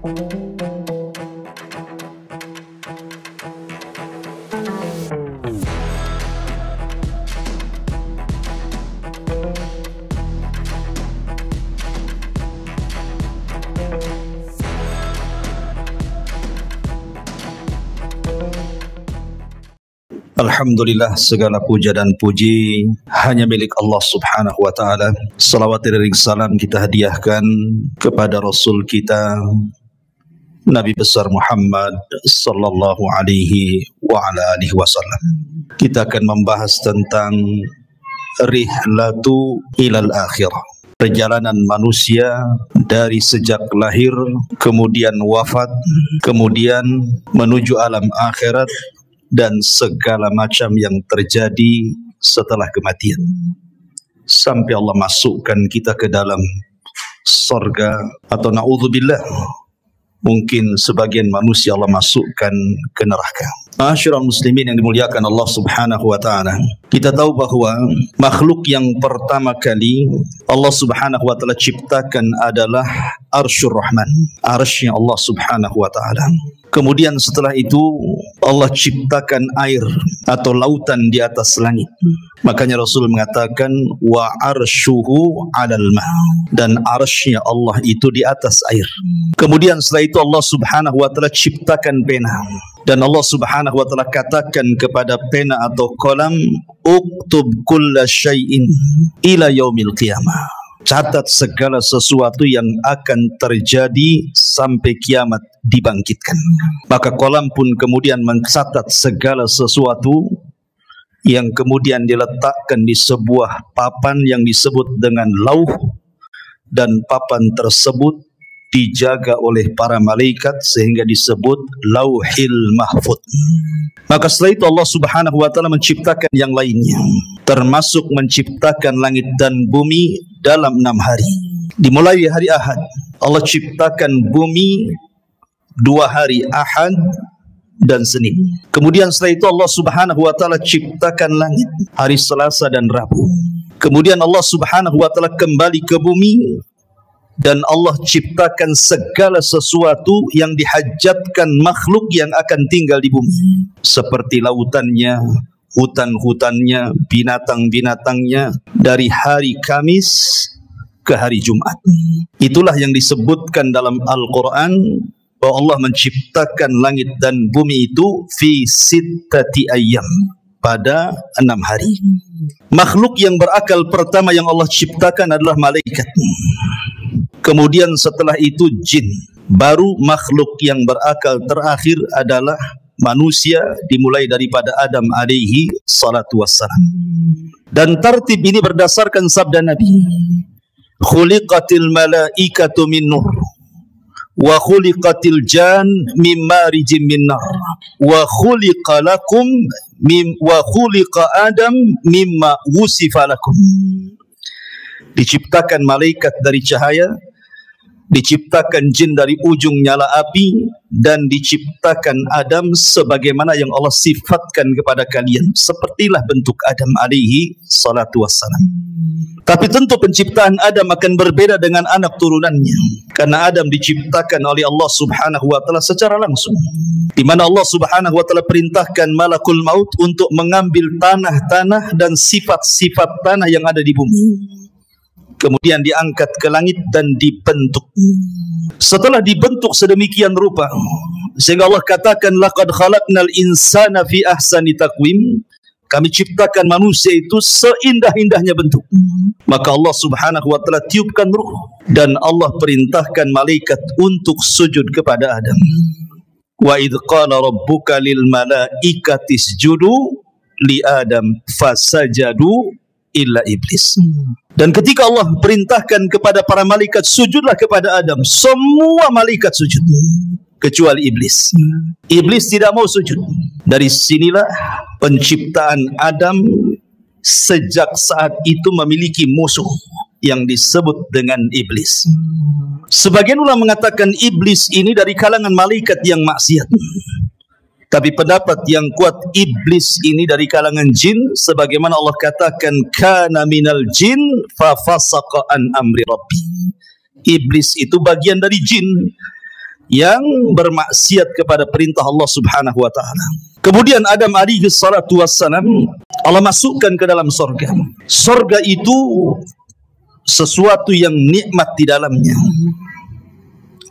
Alhamdulillah, segala puja dan puji hanya milik Allah Subhanahu wa ta'ala. Salawat dan salam kita hadiahkan kepada Rasul kita Nabi besar Muhammad sallallahu alaihi wa ala alihi wasallam. Kita akan membahas tentang rihlatu ilal akhirah, perjalanan manusia dari sejak lahir, kemudian wafat, kemudian menuju alam akhirat, dan segala macam yang terjadi setelah kematian, sampai Allah masukkan kita ke dalam surga, atau na'udzubillah, mungkin sebagian manusia Allah masukkan ke neraka. Ma'asyiral muslimin yang dimuliakan Allah Subhanahu wa ta'ala, kita tahu bahwa makhluk yang pertama kali Allah Subhanahu wa ta'ala ciptakan adalah Arsyur Rahman, arsy Allah Subhanahu wa ta'ala. Kemudian setelah itu Allah ciptakan air atau lautan di atas langit. Makanya Rasul mengatakan wa arsyuhu 'alal ma', dan arsy-Nya Allah itu di atas air. Kemudian setelah itu Allah Subhanahu wa ta'ala ciptakan pena, dan Allah Subhanahu wa ta'ala katakan kepada pena atau kolam, uktub kulla syai'in ila yaumil qiyamah, catat segala sesuatu yang akan terjadi sampai kiamat dibangkitkan. Maka kolam pun kemudian mencatat segala sesuatu yang kemudian diletakkan di sebuah papan yang disebut dengan lauh, dan papan tersebut dijaga oleh para malaikat sehingga disebut Lauhil Mahfuz. Maka setelah itu Allah Subhanahu wa ta'ala menciptakan yang lainnya, termasuk menciptakan langit dan bumi dalam 6 hari. Dimulai hari Ahad, Allah ciptakan bumi 2 hari, Ahad dan Senin. Kemudian setelah itu Allah Subhanahu wa ta'ala ciptakan langit hari Selasa dan Rabu. Kemudian Allah Subhanahu wa ta'ala kembali ke bumi, dan Allah ciptakan segala sesuatu yang dihajatkan makhluk yang akan tinggal di bumi, seperti lautannya, hutan-hutannya, binatang-binatangnya, dari hari Kamis ke hari Jumat. Itulah yang disebutkan dalam Al-Quran bahwa Allah menciptakan langit dan bumi itu fi sittati ayyam, pada 6 hari. Makhluk yang berakal pertama yang Allah ciptakan adalah malaikat. Kemudian setelah itu jin. Baru makhluk yang berakal terakhir adalah manusia, dimulai daripada Adam alaihi salatu wassalam. Dan tartib ini berdasarkan sabda Nabi, khuliqatil malaikatu min nur, wa khuliqatil jan min marijim min nar, wa khuliqa lakum wa khuliqa Adam mimma wusifa lakum. Diciptakan malaikat dari cahaya, diciptakan jin dari ujung nyala api, dan diciptakan Adam sebagaimana yang Allah sifatkan kepada kalian, sepertilah bentuk Adam alaihi salatu wassalam. Tapi tentu penciptaan Adam akan berbeda dengan anak turunannya, karena Adam diciptakan oleh Allah Subhanahu wa ta'ala secara langsung, di mana Allah Subhanahu wa ta'ala perintahkan malakul maut untuk mengambil tanah-tanah dan sifat-sifat tanah yang ada di bumi, kemudian diangkat ke langit dan dibentuk. Setelah dibentuk sedemikian rupa, sehingga Allah katakan laqad khalaqnal insana fi ahsani taqwim, kami ciptakan manusia itu seindah-indahnya bentuk. Maka Allah Subhanahu wa ta'ala tiupkan ruh, dan Allah perintahkan malaikat untuk sujud kepada Adam. Wa idh qala rabbuka lil malaikati isjudu li Adam fasajadu illa iblis. Dan ketika Allah perintahkan kepada para malaikat sujudlah kepada Adam, semua malaikat sujud kecuali iblis. Iblis tidak mau sujud. Dari sinilah penciptaan Adam sejak saat itu memiliki musuh yang disebut dengan iblis. Sebagian ulama mengatakan iblis ini dari kalangan malaikat yang maksiat. Tapi pendapat yang kuat, iblis ini dari kalangan jin, sebagaimana Allah katakan kana minal jin fa fasaqa an amri rabbi. Iblis itu bagian dari jin yang bermaksiat kepada perintah Allah Subhanahu wa taala. Kemudian Adam alaihi salatu wassalam Allah masukkan ke dalam surga. Surga itu sesuatu yang nikmat di dalamnya.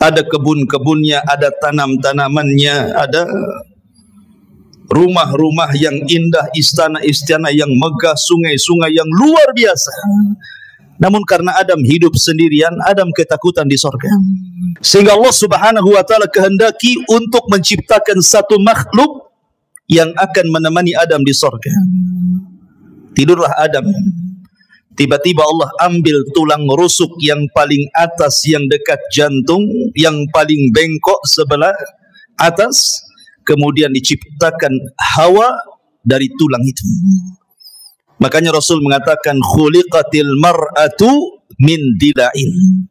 Ada kebun-kebunnya, ada tanam-tanamannya, ada rumah-rumah yang indah, istana-istana yang megah, sungai-sungai yang luar biasa. Namun karena Adam hidup sendirian, Adam ketakutan di surga. Sehingga Allah Subhanahu wa taala kehendaki untuk menciptakan satu makhluk yang akan menemani Adam di surga. Tidurlah Adam. Tiba-tiba Allah ambil tulang rusuk yang paling atas yang dekat jantung, yang paling bengkok sebelah atas, kemudian diciptakan Hawa dari tulang itu. Makanya Rasul mengatakan khuliqatil mar'atu min dila'in.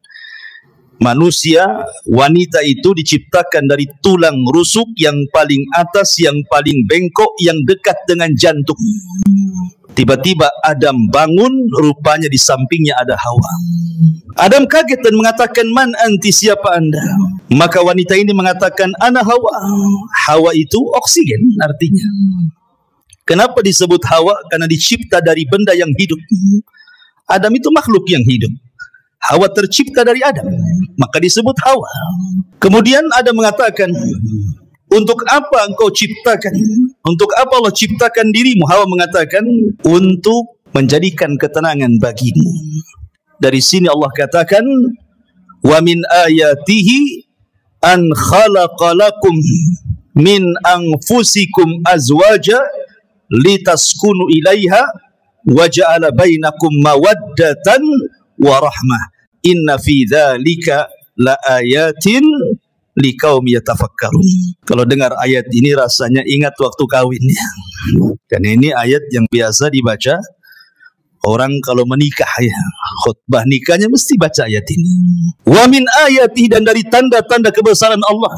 Manusia, wanita itu diciptakan dari tulang rusuk yang paling atas, yang paling bengkok, yang dekat dengan jantung. Tiba-tiba Adam bangun, rupanya di sampingnya ada Hawa. Adam kaget dan mengatakan, "Man anti, siapa anda?" Maka wanita ini mengatakan, "Ana Hawa." Hawa itu oksigen artinya. Kenapa disebut Hawa? Karena dicipta dari benda yang hidup. Adam itu makhluk yang hidup. Hawa tercipta dari Adam, maka disebut Hawa. Kemudian Adam mengatakan, "Untuk apa engkau ciptakan? Untuk apa Allah ciptakan dirimu?" Hawa mengatakan, "Untuk menjadikan ketenangan bagimu." Dari sini Allah katakan, "Wa min ayatihi an khalaqa lakum min anfusikum azwaja litaskunu ilaiha wa ja'ala bainakum mawaddatan wa rahmah. Inna fi dzalika la ayatin liqaum yatafakkarun." Kalau dengar ayat ini rasanya ingat waktu kawinnya. Dan ini ayat yang biasa dibaca orang kalau menikah ya. Khutbah nikahnya mesti baca ayat ini. Wa min ayati, dan dari tanda-tanda kebesaran Allah,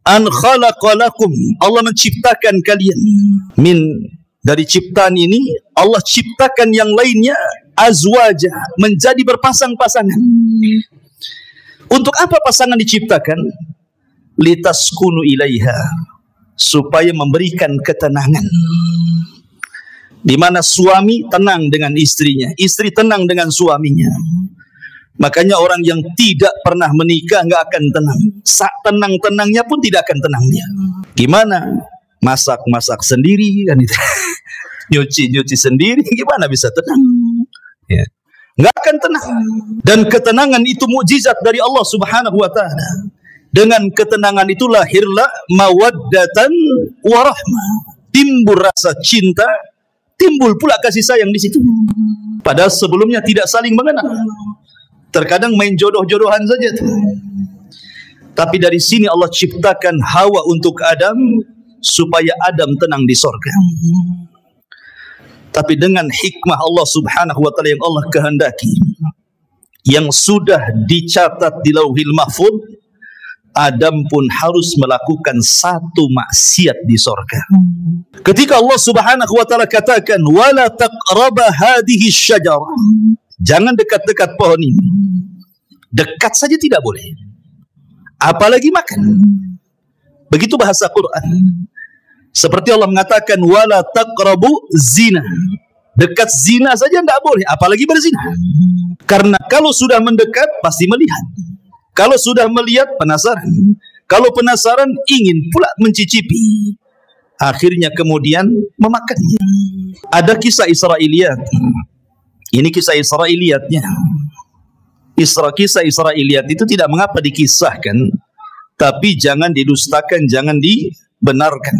an khalaqalakum, Allah menciptakan kalian. Min, dari ciptaan ini Allah ciptakan yang lainnya azwaja, menjadi berpasang-pasangan. Untuk apa pasangan diciptakan? Litaskunu ilaiha, supaya memberikan ketenangan. Di mana suami tenang dengan istrinya, istri tenang dengan suaminya. Makanya orang yang tidak pernah menikah nggak akan tenang. Tenang-tenangnya pun tidak akan tenang dia. Gimana? Masak-masak sendiri kan itu. Nyuci-nyuci sendiri, gimana bisa tenang? Ya. Nggak akan tenang. Dan ketenangan itu mukjizat dari Allah Subhanahu wa taala. Dengan ketenangan itu lahirlah mawaddatan warahmah. Timbul rasa cinta, timbul pula kasih sayang di situ. Padahal sebelumnya tidak saling mengenal. Terkadang main jodoh-jodohan saja tuh. Tapi dari sini Allah ciptakan Hawa untuk Adam supaya Adam tenang di surga. Tapi dengan hikmah Allah Subhanahu wa taala yang Allah kehendaki, yang sudah dicatat di Lauhil Mahfuz, Adam pun harus melakukan satu maksiat di surga. Ketika Allah Subhanahu wa taala katakan, "Wala taqraba hadhihi syajarah." Jangan dekat-dekat pohon ini. Dekat saja tidak boleh. Apalagi makan. Begitu bahasa Quran. Seperti Allah mengatakan, "Wala taqrabu zina." Dekat zina saja tidak boleh, apalagi berzina. Karena kalau sudah mendekat pasti melihat. Kalau sudah melihat penasaran. Kalau penasaran ingin pula mencicipi. Akhirnya kemudian memakannya. Ada kisah Israiliyat. Ini kisah Israiliyatnya. Kisah Israiliyat itu tidak mengapa dikisahkan, tapi jangan didustakan, jangan dibenarkan.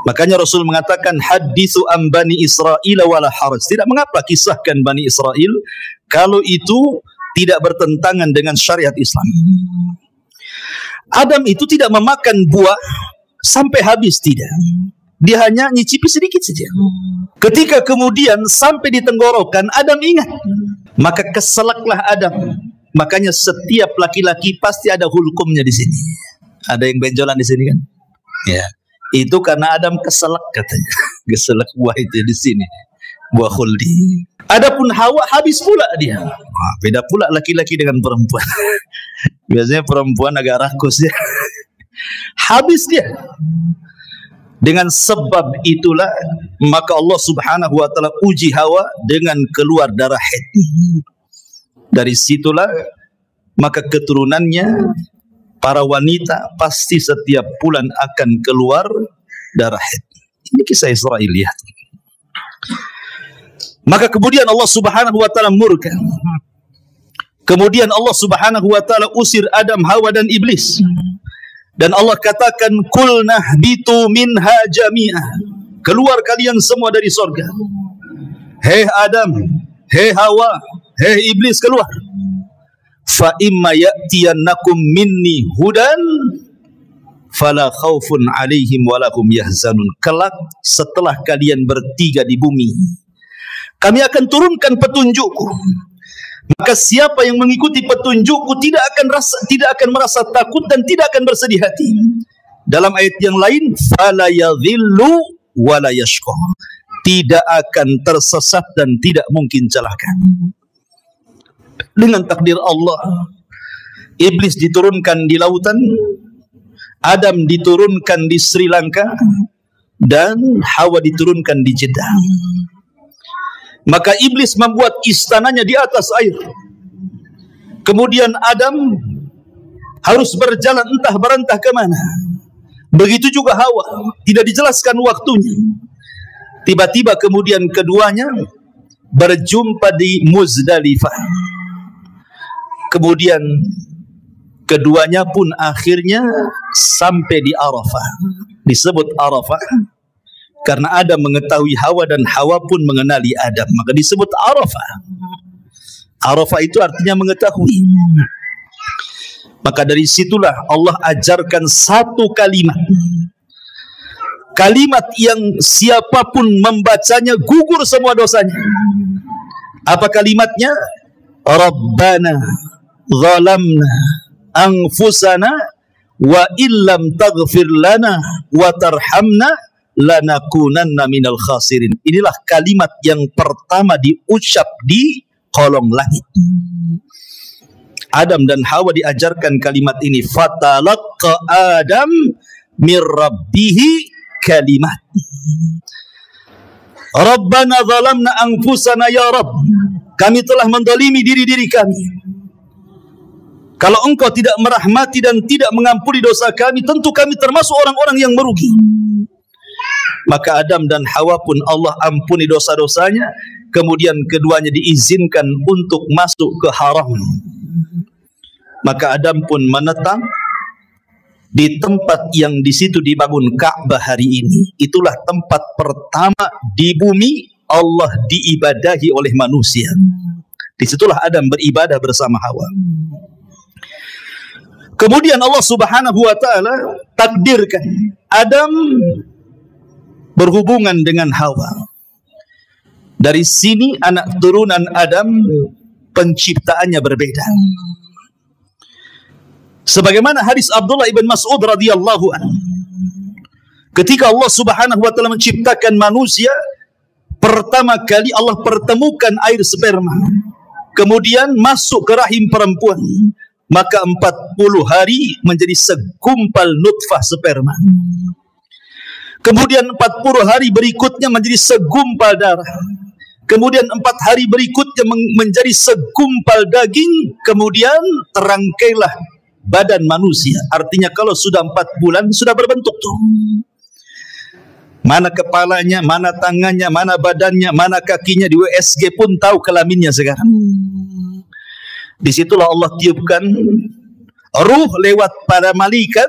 Makanya Rasul mengatakan, hadithu an Bani Israel wala haraj. Tidak mengapa kisahkan Bani Israel kalau itu tidak bertentangan dengan syariat Islam. Adam itu tidak memakan buah sampai habis, tidak. Dia hanya nyicipi sedikit saja. Ketika kemudian sampai di tenggorokan, Adam ingat. Maka keselaklah Adam. Makanya setiap laki-laki pasti ada hulkumnya di sini. Ada yang benjolan di sini kan? Ya. Itu karena Adam keselak katanya. Keselak buah itu di sini. Buah khuldi. Adapun Hawa habis pula dia. Wah, beda pula laki-laki dengan perempuan. Biasanya perempuan agak rakus ya. Habis dia. Dengan sebab itulah maka Allah Subhanahu wa taala uji Hawa dengan keluar darah haid. Dari situlah maka keturunannya para wanita pasti setiap bulan akan keluar darah haid. Ini kisah Israel ya. Maka kemudian Allah Subhanahu wa taala murka. Kemudian Allah Subhanahu wa taala usir Adam, Hawa dan iblis. Dan Allah katakan kulnah bitu minha jami'ah. Keluar kalian semua dari surga. Hei Adam, hei Hawa, hei iblis, keluar. Fa imma ya'tiyannakum minni hudan fala khaufun alaihim walahum yahzanun. Kelak setelah kalian bertiga di bumi, kami akan turunkan petunjukku. Maka siapa yang mengikuti petunjukku tidak akan merasa takut dan tidak akan bersedih hati. Dalam ayat yang lain, fala yadhillu wala yashqa. Tidak akan tersesat dan tidak mungkin celaka. Dengan takdir Allah, iblis diturunkan di lautan, Adam diturunkan di Sri Lanka, dan Hawa diturunkan di Jeddah. Maka iblis membuat istananya di atas air. Kemudian Adam harus berjalan entah berentah kemana. Begitu juga Hawa, tidak dijelaskan waktunya. Tiba-tiba kemudian keduanya berjumpa di Muzdalifah. Kemudian keduanya pun akhirnya sampai di Arafah. Disebut Arafah karena Adam mengetahui Hawa dan Hawa pun mengenali Adam, maka disebut Arafah. Arafah itu artinya mengetahui. Maka dari situlah Allah ajarkan satu kalimat. Kalimat yang siapapun membacanya gugur semua dosanya. Apa kalimatnya? Rabbana zalamna anfusana wa illam taghfir lana wa tarhamna lanakunanna minal khasirin. Inilah kalimat yang pertama diucap di kolong langit. Adam dan Hawa diajarkan kalimat ini. Fatalaqqa Adam mir rabbihi kalimat. Rabbana zalamna anfusana ya Rabb. Kami telah mendolimi diri-diri kami. Kalau engkau tidak merahmati dan tidak mengampuni dosa kami, tentu kami termasuk orang-orang yang merugi. Maka Adam dan Hawa pun Allah ampuni dosa-dosanya. Kemudian keduanya diizinkan untuk masuk ke haram. Maka Adam pun menetap di tempat yang di situ dibangun Ka'bah hari ini. Itulah tempat pertama di bumi Allah diibadahi oleh manusia. Disitulah Adam beribadah bersama Hawa. Kemudian Allah Subhanahu wa taala takdirkan Adam berhubungan dengan Hawa. Dari sini anak turunan Adam penciptaannya berbeda. Sebagaimana hadis Abdullah ibn Mas'ud radhiyallahu anhu, ketika Allah Subhanahu wa taala menciptakan manusia, pertama kali Allah pertemukan air sperma, kemudian masuk ke rahim perempuan, maka 40 hari menjadi segumpal nutfah sperma. Kemudian 40 hari berikutnya menjadi segumpal darah. Kemudian 4 hari berikutnya menjadi segumpal daging. Kemudian terangkailah badan manusia. Artinya kalau sudah 4 bulan sudah berbentuk tuh. Mana kepalanya, mana tangannya, mana badannya, mana kakinya. Di USG pun tahu kelaminnya sekarang. Disitulah Allah tiupkan ruh lewat para malaikat.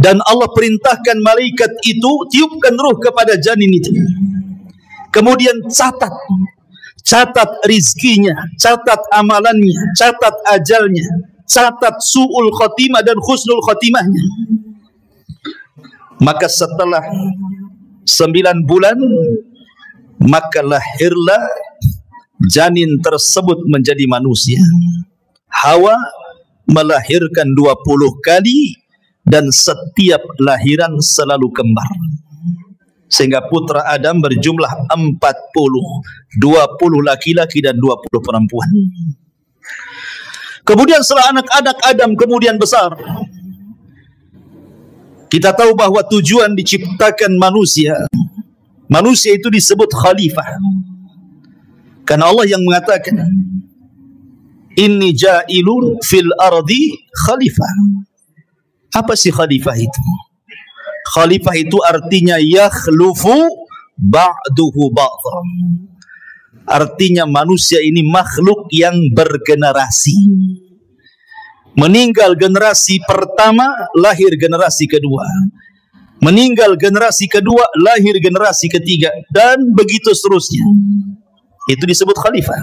Dan Allah perintahkan malaikat itu tiupkan ruh kepada janin itu. Kemudian catat rizkinya, catat amalannya, catat ajalnya, catat su'ul khotimah dan husnul khotimahnya. Maka setelah 9 bulan, maka lahirlah janin tersebut menjadi manusia. Hawa melahirkan 20 kali. Dan setiap lahiran selalu kembar. Sehingga putra Adam berjumlah 40. 20 laki-laki dan 20 perempuan. Kemudian setelah anak-anak Adam kemudian besar, kita tahu bahwa tujuan diciptakan manusia. Manusia itu disebut khalifah. Karena Allah yang mengatakan, inni ja'ilun fil ardi khalifah. Apa sih khalifah itu? Khalifah itu artinya yakhlufu ba'duhu ba'dha. Artinya manusia ini makhluk yang bergenerasi. Meninggal generasi pertama, lahir generasi kedua. Meninggal generasi kedua, lahir generasi ketiga, dan begitu seterusnya. Itu disebut khalifah.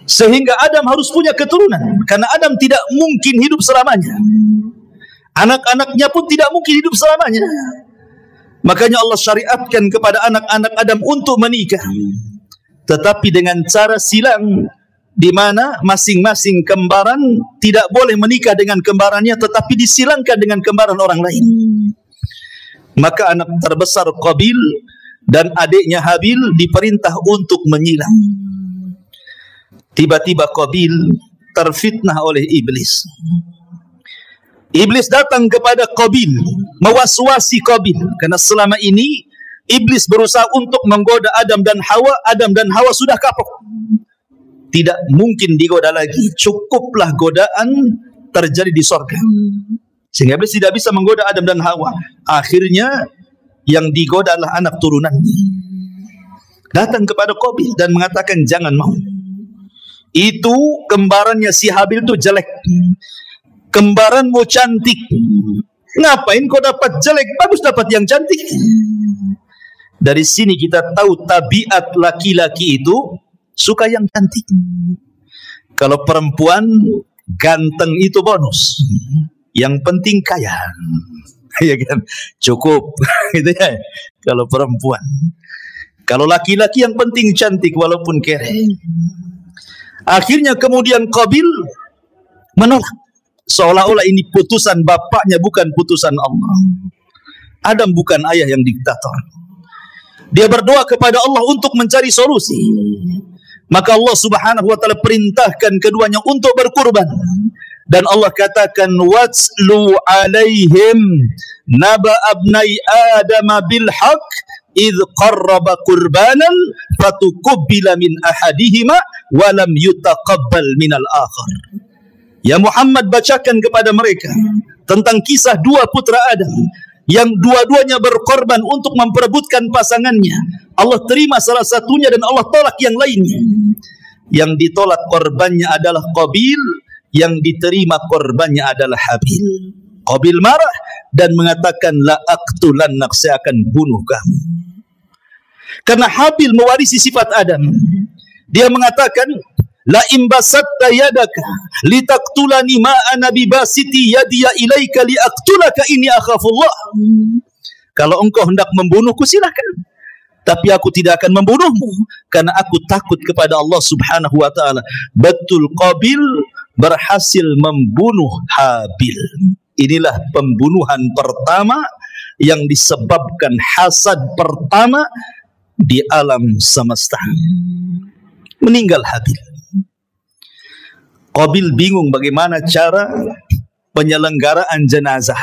Sehingga Adam harus punya keturunan, karena Adam tidak mungkin hidup selamanya. Anak-anaknya pun tidak mungkin hidup selamanya. Makanya Allah syariatkan kepada anak-anak Adam untuk menikah, tetapi dengan cara silang, di mana masing-masing kembaran tidak boleh menikah dengan kembarannya, tetapi disilangkan dengan kembaran orang lain. Maka anak terbesar Qabil dan adiknya Habil diperintah untuk menyilang. Tiba-tiba Qabil terfitnah oleh iblis. Iblis datang kepada Qabil, mewaswasi Qabil, karena selama ini iblis berusaha untuk menggoda Adam dan Hawa. Adam dan Hawa sudah kapok, tidak mungkin digoda lagi. Cukuplah godaan terjadi di sorga, sehingga iblis tidak bisa menggoda Adam dan Hawa. Akhirnya yang digoda adalah anak turunannya. Datang kepada Qabil dan mengatakan, jangan mau. Itu kembarannya si Habil itu jelek, kembaranmu cantik. Ngapain kau dapat jelek? Bagus dapat yang cantik. Dari sini kita tahu tabiat laki-laki itu suka yang cantik. Kalau perempuan ganteng itu bonus, yang penting kaya, ya kan? Cukup, gitu ya. Kalau perempuan, kalau laki-laki yang penting cantik walaupun kere. Akhirnya kemudian Qabil menolak, seolah-olah ini putusan bapaknya, bukan putusan Allah. Adam bukan ayah yang diktator. Dia berdoa kepada Allah untuk mencari solusi. Maka Allah subhanahu wa ta'ala perintahkan keduanya untuk berkurban. Dan Allah katakan, watslu alaihim naba abnai adama bil haq idh qarraba qurbanan fatukubbila min ahadihima walam yutaqabbal minal akhar. Ya Muhammad, bacakan kepada mereka tentang kisah dua putra Adam yang dua-duanya berkorban untuk memperebutkan pasangannya. Allah terima salah satunya dan Allah tolak yang lainnya. Yang ditolak korbannya adalah Qabil, yang diterima korbannya adalah Habil. Qabil marah dan mengatakan, la aqtulannak, saya akan bunuh kamu. Karena Habil mewarisi sifat Adam. Dia mengatakan, la imbasatta yadaka litaqtulani ma ana bibasiti yadiya ilaika liaqtulaka inni akhafullah. Kalau engkau hendak membunuhku silakan, tapi aku tidak akan membunuhmu karena aku takut kepada Allah subhanahu wa ta'ala. Betul, Qabil berhasil membunuh Habil. Inilah pembunuhan pertama yang disebabkan hasad pertama di alam semesta. Meninggal Habil. Qabil bingung bagaimana cara penyelenggaraan jenazah,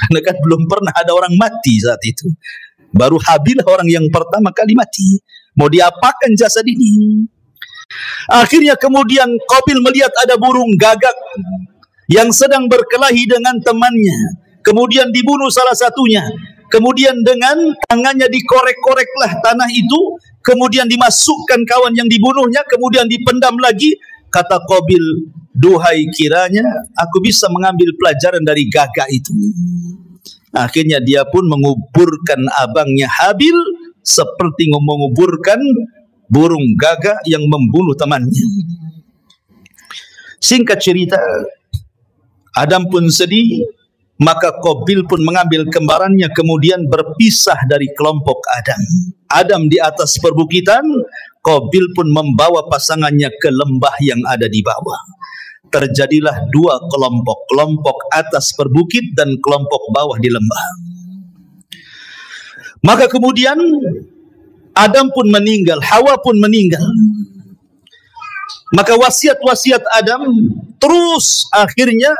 karena kan belum pernah ada orang mati saat itu. Baru Habil orang yang pertama kali mati. Mau diapakan jasad ini? Akhirnya kemudian Qabil melihat ada burung gagak yang sedang berkelahi dengan temannya. Kemudian dibunuh salah satunya. Kemudian dengan tangannya dikorek-koreklah tanah itu. Kemudian dimasukkan kawan yang dibunuhnya. Kemudian dipendam lagi. Kata Qabil, duhai kiranya aku bisa mengambil pelajaran dari gagak itu. Akhirnya dia pun menguburkan abangnya Habil seperti menguburkan burung gagak yang membunuh temannya. Singkat cerita, Adam pun sedih, maka Qabil pun mengambil kembarannya kemudian berpisah dari kelompok Adam. Adam di atas perbukitan, Qabil pun membawa pasangannya ke lembah yang ada di bawah. Terjadilah dua kelompok, kelompok atas perbukit dan kelompok bawah di lembah. Maka kemudian Adam pun meninggal, Hawa pun meninggal. Maka wasiat-wasiat Adam terus akhirnya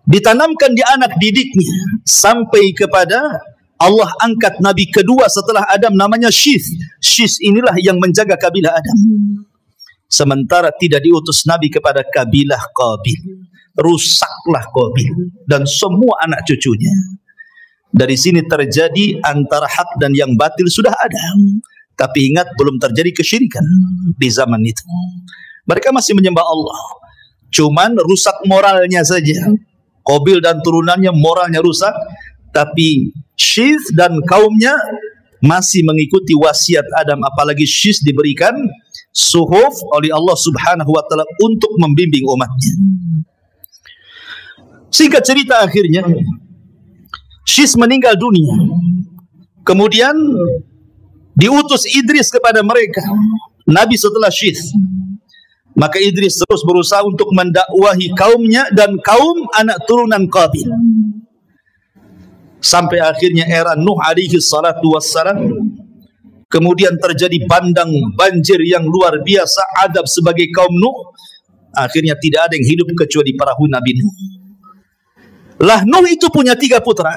ditanamkan di anak didiknya sampai kepada Allah angkat Nabi kedua setelah Adam, namanya Syith. Syith inilah yang menjaga kabilah Adam. Sementara tidak diutus Nabi kepada kabilah Qabil. Rusaklah Qabil dan semua anak cucunya. Dari sini terjadi antara hak dan yang batil sudah ada. Tapi ingat, belum terjadi kesyirikan di zaman itu. Mereka masih menyembah Allah. Cuman rusak moralnya saja. Qabil dan turunannya moralnya rusak. Tapi Syith dan kaumnya masih mengikuti wasiat Adam. Apalagi Syith diberikan suhuf oleh Allah Subhanahu wa ta'ala untuk membimbing umatnya. Singkat cerita, akhirnya Syith meninggal dunia. Kemudian diutus Idris kepada mereka, Nabi setelah Syith. Maka Idris terus berusaha untuk mendakwahi kaumnya dan kaum anak turunan Qabil. Sampai akhirnya era Nuh alaihi salatu wassalam. Kemudian terjadi bandang banjir yang luar biasa, adab sebagai kaum Nuh. Akhirnya tidak ada yang hidup kecuali perahu Nabi Nuh. Lah Nuh itu punya 3 putra,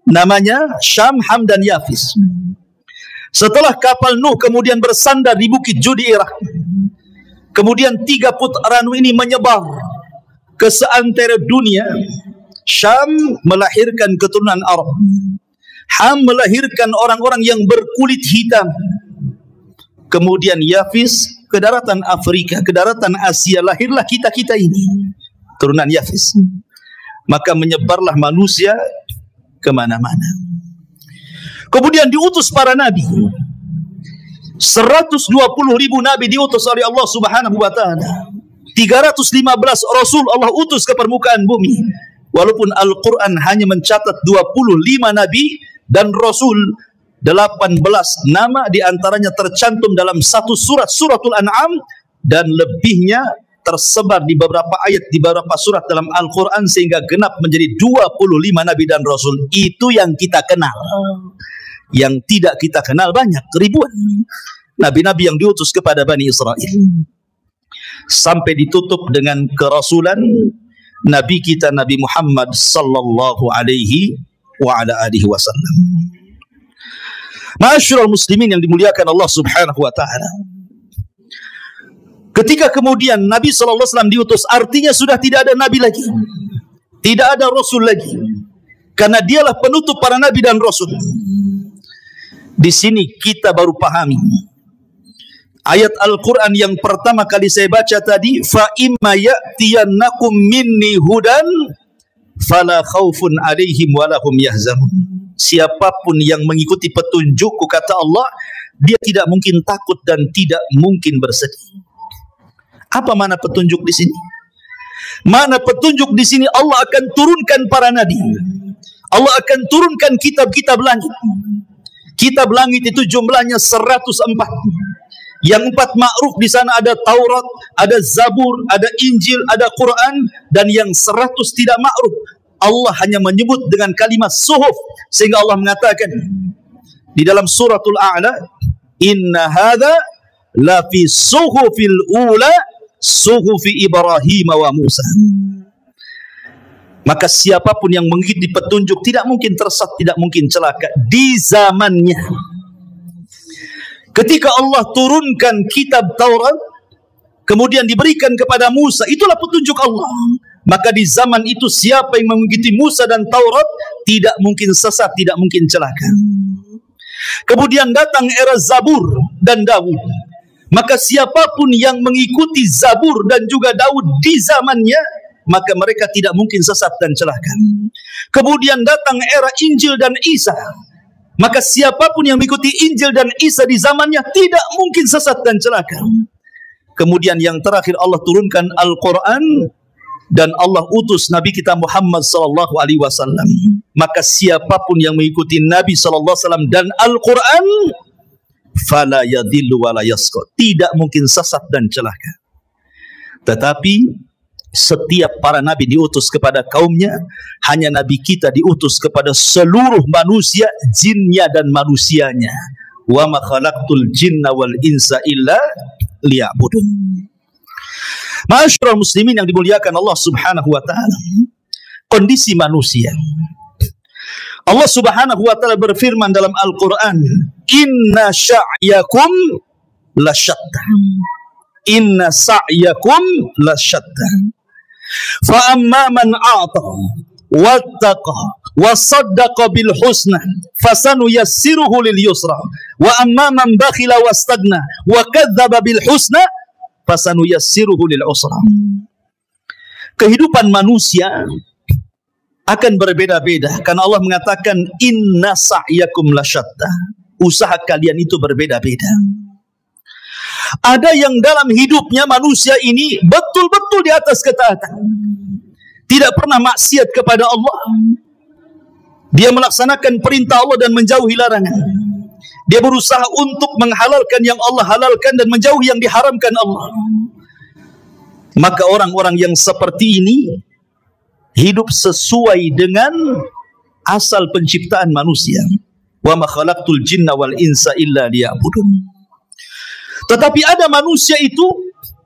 namanya Syam, Ham, dan Yafis. Setelah kapal Nuh kemudian bersandar di bukit Judi, Irak, kemudian 3 putra Nuh ini menyebar ke seantero dunia. Syam melahirkan keturunan Arab, Ham melahirkan orang-orang yang berkulit hitam, kemudian Yafis ke daratan Afrika, ke daratan Asia, lahirlah kita-kita ini, turunan Yafis. Maka menyebarlah manusia kemana-mana. Kemudian diutus para nabi. 120.000 nabi diutus oleh Allah Subhanahu wa ta'ala. 315 rasul Allah utus ke permukaan bumi. Walaupun Al-Quran hanya mencatat 25 nabi dan rasul, 18 nama diantaranya tercantum dalam satu surat, suratul An'am, dan lebihnya tersebar di beberapa ayat di beberapa surat dalam Al-Quran, sehingga genap menjadi 25 nabi dan rasul. Itu yang kita kenal. Yang tidak kita kenal banyak, ribuan nabi-nabi yang diutus kepada Bani Israel. Sampai ditutup dengan kerasulan Nabi kita Nabi Muhammad sallallahu alaihi wa ala alihi wasallam. Ma'asyiral muslimin yang dimuliakan Allah Subhanahu wa ta'ala. Ketika kemudian Nabi sallallahu alaihi wasallam diutus, artinya sudah tidak ada nabi lagi, tidak ada rasul lagi, karena dialah penutup para nabi dan rasul. Di sini kita baru pahami ayat Al-Quran yang pertama kali saya baca tadi, fa imma ya'tiyannakum minni hudan fala khaufun alaihim walahum yahzanun. Siapapun yang mengikuti petunjukku, kata Allah, dia tidak mungkin takut dan tidak mungkin bersedih. Apa makna petunjuk di sini? Makna petunjuk di sini, Allah akan turunkan para nabi. Allah akan turunkan kitab-kitab langit. Kitab langit itu jumlahnya 104. Yang 4 ma'ruf di sana ada Taurat, ada Zabur, ada Injil, ada Quran, dan yang 100 tidak ma'ruf. Allah hanya menyebut dengan kalimat suhuf, sehingga Allah mengatakan di dalam suratul A'la, inna hadza la fi suhufil ula suhufi Ibrahim wa Musa. Maka siapapun yang mengikuti petunjuk tidak mungkin tersesat, tidak mungkin celaka di zamannya. Ketika Allah turunkan kitab Taurat kemudian diberikan kepada Musa, itulah petunjuk Allah. Maka di zaman itu siapa yang mengikuti Musa dan Taurat tidak mungkin sesat, tidak mungkin celaka. Kemudian datang era Zabur dan Daud. Maka siapapun yang mengikuti Zabur dan juga Daud di zamannya, maka mereka tidak mungkin sesat dan celaka. Kemudian datang era Injil dan Isa. Maka siapapun yang mengikuti Injil dan Isa di zamannya tidak mungkin sesat dan celaka. Kemudian yang terakhir Allah turunkan Al-Quran dan Allah utus Nabi kita Muhammad sallallahu alaihi wasallam. Maka siapapun yang mengikuti Nabi sallallahu alaihi wasallam dan Al-Quran, fala yadhillu wa la yasqa, tidak mungkin sesat dan celaka. Tetapi setiap para nabi diutus kepada kaumnya, hanya nabi kita diutus kepada seluruh manusia, jinnya dan manusianya. Wa ma khalaqtul jinna wal insa illa liya'budun. Ma'asyiral muslimin yang dimuliakan Allah Subhanahu wa taala. Kondisi manusia. Allah Subhanahu wa taala berfirman dalam Al-Qur'an, "Inna sa'yakum lasyatta." Inna sa'yakum lasyatta. Fa amma man a'ta wattaqa wa saddaqa bil husna fasanuyassiruhu lil yusra wa amma man bakhila wastagna wa kadzdzaba bil husna fasanuyassiruhu lil usra. Kehidupan manusia akan berbeda-beda karena Allah mengatakan inna sa'yakum lasyatta. Usaha kalian itu berbeda-beda. Ada yang dalam hidupnya manusia ini betul-betul di atas ketaatan. Tidak pernah maksiat kepada Allah. Dia melaksanakan perintah Allah dan menjauhi larangan. Dia berusaha untuk menghalalkan yang Allah halalkan dan menjauhi yang diharamkan Allah. Maka orang-orang yang seperti ini hidup sesuai dengan asal penciptaan manusia. Wa ma khalaqtul jinna wal insa illa liya'budun. Tetapi ada manusia itu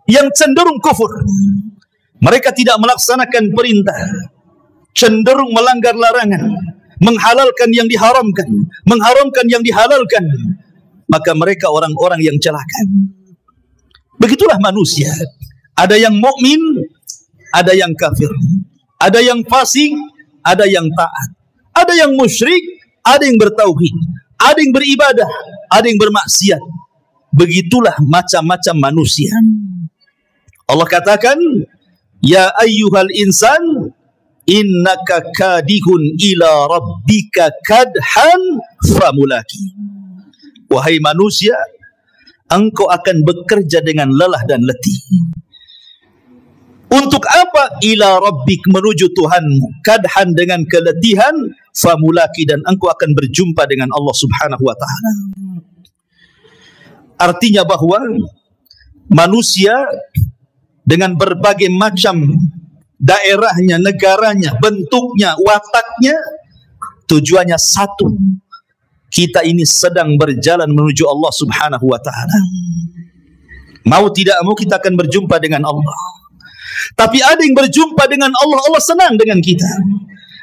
yang cenderung kufur. Mereka tidak melaksanakan perintah, cenderung melanggar larangan, menghalalkan yang diharamkan, mengharamkan yang dihalalkan. Maka mereka orang-orang yang celaka. Begitulah manusia. Ada yang mukmin, ada yang kafir. Ada yang fasik, ada yang taat. Ada yang musyrik, ada yang bertauhid. Ada yang beribadah, ada yang bermaksiat. Begitulah macam-macam manusia. Allah katakan, ya ayyuhal insan, innaka kadihun ila rabbika kadhan famulaki. Wahai manusia, engkau akan bekerja dengan lelah dan letih. Untuk apa? Ila rabbik, menuju Tuhanmu. Kadhan, dengan keletihan. Famulaki, dan engkau akan berjumpa dengan Allah Subhanahu wa ta'ala. Artinya bahwa manusia dengan berbagai macam daerahnya, negaranya, bentuknya, wataknya, tujuannya satu. Kita ini sedang berjalan menuju Allah Subhanahu wa ta'ala. Mau tidak mau kita akan berjumpa dengan Allah. Tapi ada yang berjumpa dengan Allah, Allah senang dengan kita.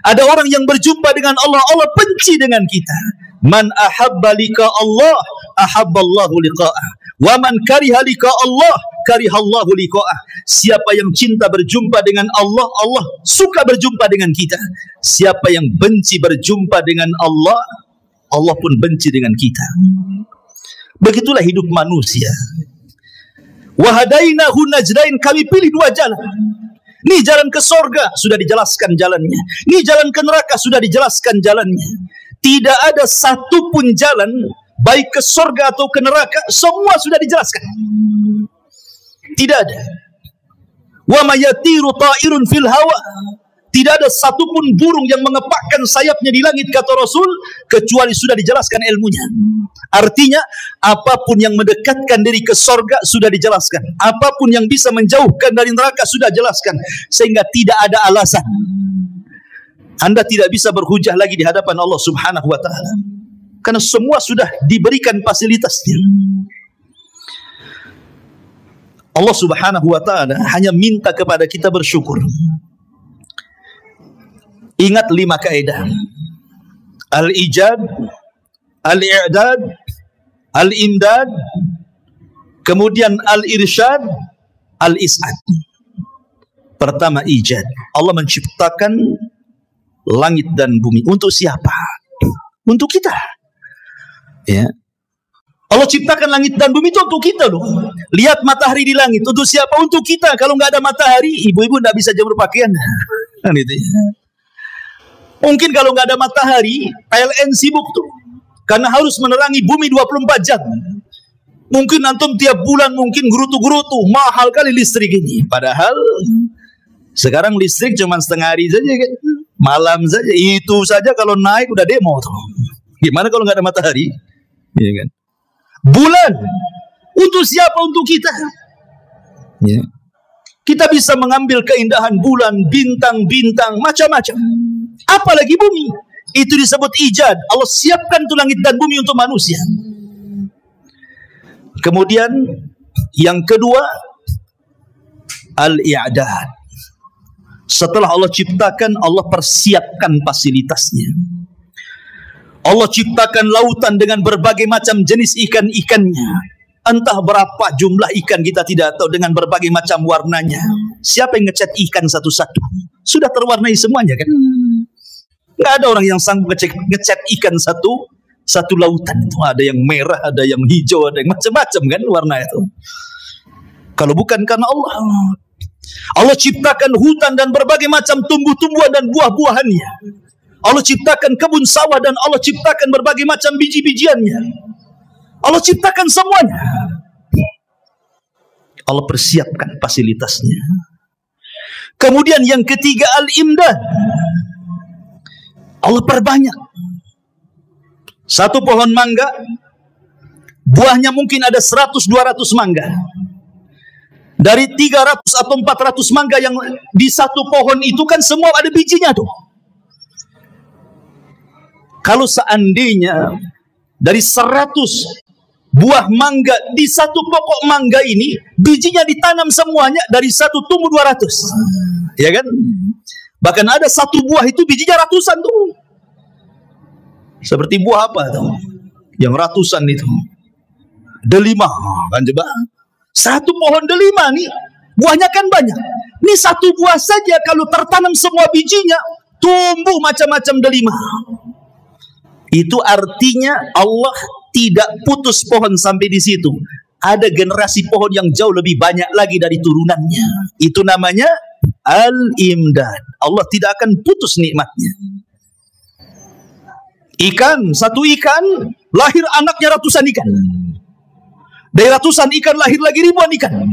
Ada orang yang berjumpa dengan Allah, Allah benci dengan kita. Man ahabba liqa Allah, ahabballahu liqa'ah. Wa man kariha liqa Allah, karihallahu liqa'ah. Siapa yang cinta berjumpa dengan Allah, Allah suka berjumpa dengan kita. Siapa yang benci berjumpa dengan Allah, Allah pun benci dengan kita. Begitulah hidup manusia. Wahadainahu najdain, kami pilih dua jalan. Ini jalan ke sorga, sudah dijelaskan jalannya. Ini jalan ke neraka, sudah dijelaskan jalannya. Tidak ada satupun jalan, baik ke sorga atau ke neraka, semua sudah dijelaskan. Tidak ada. Wa ma yatiru ta'irun fil hawa. Tidak ada satupun burung yang mengepakkan sayapnya di langit, kata Rasul, kecuali sudah dijelaskan ilmunya. Artinya, apapun yang mendekatkan diri ke sorga sudah dijelaskan. Apapun yang bisa menjauhkan dari neraka sudah dijelaskan. Sehingga tidak ada alasan. Anda tidak bisa berhujah lagi di hadapan Allah Subhanahu wa ta'ala. Karena semua sudah diberikan fasilitasnya. Allah Subhanahu wa ta'ala hanya minta kepada kita bersyukur. Ingat 5 kaidah. Al-ijad, al-i'dad, al-imdad, kemudian al-irsyad, al-is'ad. Pertama, ijad. Allah menciptakan langit dan bumi. Untuk siapa? Untuk kita. Ya. Allah ciptakan langit dan bumi itu untuk kita loh. Lihat matahari di langit. Untuk siapa? Untuk kita. Kalau nggak ada matahari, ibu-ibu nggak bisa jemur pakaian. Kan itu ya. Mungkin kalau nggak ada matahari, PLN sibuk tuh. Karena harus menerangi bumi 24 jam. Mungkin antum tiap bulan mungkin gerutu-gerutu. Mahal kali listrik ini. Padahal sekarang listrik cuma setengah hari saja kan. Malam saja. Itu saja kalau naik udah demo tuh. Gimana kalau nggak ada matahari? Iya kan? Bulan. Untuk siapa? Untuk kita. Ya. Kita bisa mengambil keindahan bulan, bintang-bintang, macam-macam. Apalagi bumi. Itu disebut ijad. Allah siapkan tuh langit dan bumi untuk manusia. Kemudian yang kedua, al-i'dad. Setelah Allah ciptakan, Allah persiapkan fasilitasnya. Allah ciptakan lautan dengan berbagai macam jenis ikan-ikannya. Entah berapa jumlah ikan kita tidak tahu, dengan berbagai macam warnanya. Siapa yang ngecat ikan satu-satu? Sudah terwarnai semuanya kan? Nggak ada orang yang sanggup ngecat ikan satu lautan itu. Ada yang merah, ada yang hijau, ada yang macam-macam kan warna itu. Kalau bukan karena Allah. Allah ciptakan hutan dan berbagai macam tumbuh-tumbuhan dan buah-buahannya. Allah ciptakan kebun sawah dan Allah ciptakan berbagai macam biji-bijiannya. Allah ciptakan semuanya. Allah persiapkan fasilitasnya. Kemudian yang ketiga, al-imdad. Allah perbanyak. Satu pohon mangga, buahnya mungkin ada 100-200 mangga. Dari 300 atau 400 mangga yang di satu pohon itu kan semua ada bijinya tuh. Kalau seandainya dari 100 buah mangga di satu pokok mangga ini, bijinya ditanam semuanya, dari satu tumbuh 200. Ya kan? Bahkan ada satu buah itu bijinya ratusan tuh. Seperti buah apa tuh? Yang ratusan itu. Delima kan coba. Satu pohon delima nih, buahnya kan banyak. Ini satu buah saja kalau tertanam semua bijinya, tumbuh macam-macam delima. Itu artinya Allah tidak putus pohon sampai di situ. Ada generasi pohon yang jauh lebih banyak lagi dari turunannya. Itu namanya al-imdad. Allah tidak akan putus nikmatnya. Ikan, satu ikan lahir anaknya ratusan ikan. Dari ratusan ikan lahir lagi ribuan ikan.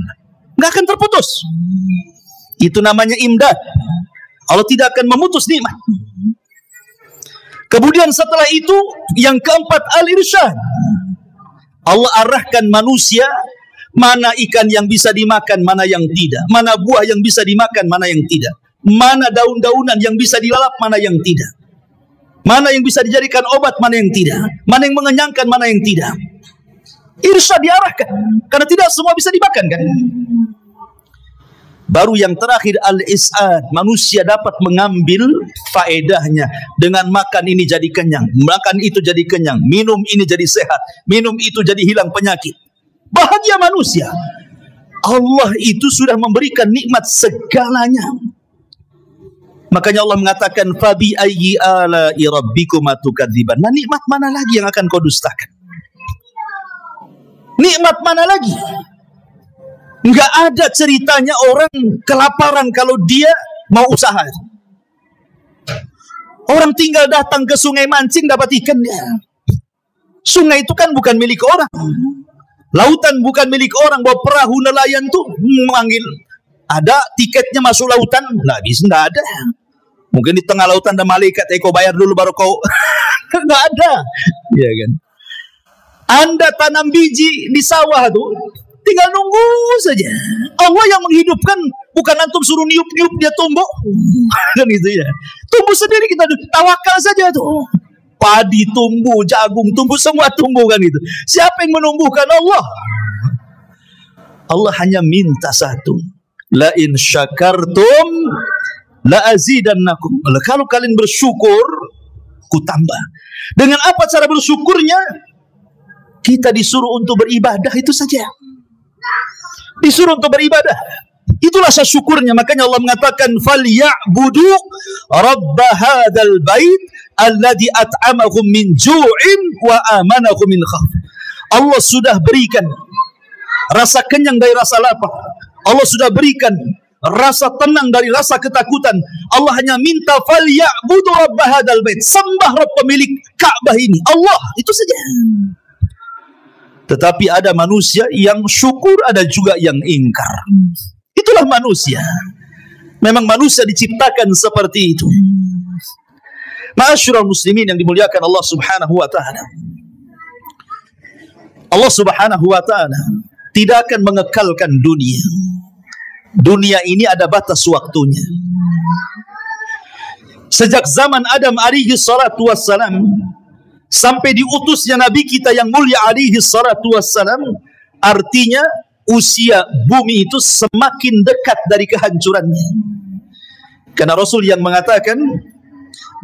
Nggak akan terputus. Itu namanya imdad. Allah tidak akan memutus nikmat. Kemudian setelah itu yang keempat, al-irsyad. Allah arahkan manusia mana ikan yang bisa dimakan, mana yang tidak. Mana buah yang bisa dimakan, mana yang tidak. Mana daun-daunan yang bisa dilalap, mana yang tidak. Mana yang bisa dijadikan obat, mana yang tidak. Mana yang mengenyangkan, mana yang tidak. Irsyad diarahkan. Karena tidak semua bisa dimakan kan. Baru yang terakhir al-is'ad. Manusia dapat mengambil faedahnya. Dengan makan ini jadi kenyang, makan itu jadi kenyang, minum ini jadi sehat, minum itu jadi hilang penyakit. Bahagia manusia. Allah itu sudah memberikan nikmat segalanya. Makanya Allah mengatakan fabi ayyi ala'i rabbikuma tukadziban. Nah, nikmat mana lagi yang akan kau dustakan? Nikmat mana lagi? Enggak ada ceritanya orang kelaparan kalau dia mau usaha. Orang tinggal datang ke sungai mancing dapat ikan ya. Sungai itu kan bukan milik orang. Lautan bukan milik orang. Bawa perahu nelayan tuh memanggil. Ada tiketnya masuk lautan? Nggak bisa, nggak ada. Mungkin di tengah lautan ada malaikat. Kau bayar dulu baru kau. Nggak ada. Ya kan. Anda tanam biji di sawah tuh, tinggal nunggu saja. Allah yang menghidupkan, bukan antum suruh niup-niup dia tumbuh. Kan gitu ya. Tumbuh sendiri, kita tawakal saja tuh. Padi tumbuh, jagung tumbuh, semua tumbuh kan itu. Siapa yang menumbuhkan? Allah. Allah hanya minta satu. La in syakartum la azidannakum. Kalau kalian bersyukur, ku tambah. Dengan apa cara bersyukurnya? Kita disuruh untuk beribadah, itu saja. Disuruh untuk beribadah. Itulah syukurnya. Makanya Allah mengatakan falyabudu rabb hadzal bait alladzi at'amahum min ju'in wa amanahum min khauf. Allah sudah berikan rasa kenyang dari rasa lapar. Allah sudah berikan rasa tenang dari rasa ketakutan. Allah hanya minta falyabudu rabb hadzal bait. Sembah Rabb pemilik Ka'bah ini. Allah, itu saja. Tetapi ada manusia yang syukur, ada juga yang ingkar. Itulah manusia. Memang manusia diciptakan seperti itu. Ma'asyiral muslimin yang dimuliakan Allah Subhanahu wa taala. Allah Subhanahu wa taala tidak akan mengekalkan dunia. Dunia ini ada batas waktunya. Sejak zaman Adam alaihi salatu wassalam sampai diutusnya Nabi kita yang mulia alaihi salatu wassalam, artinya usia bumi itu semakin dekat dari kehancurannya. Karena Rasul yang mengatakan,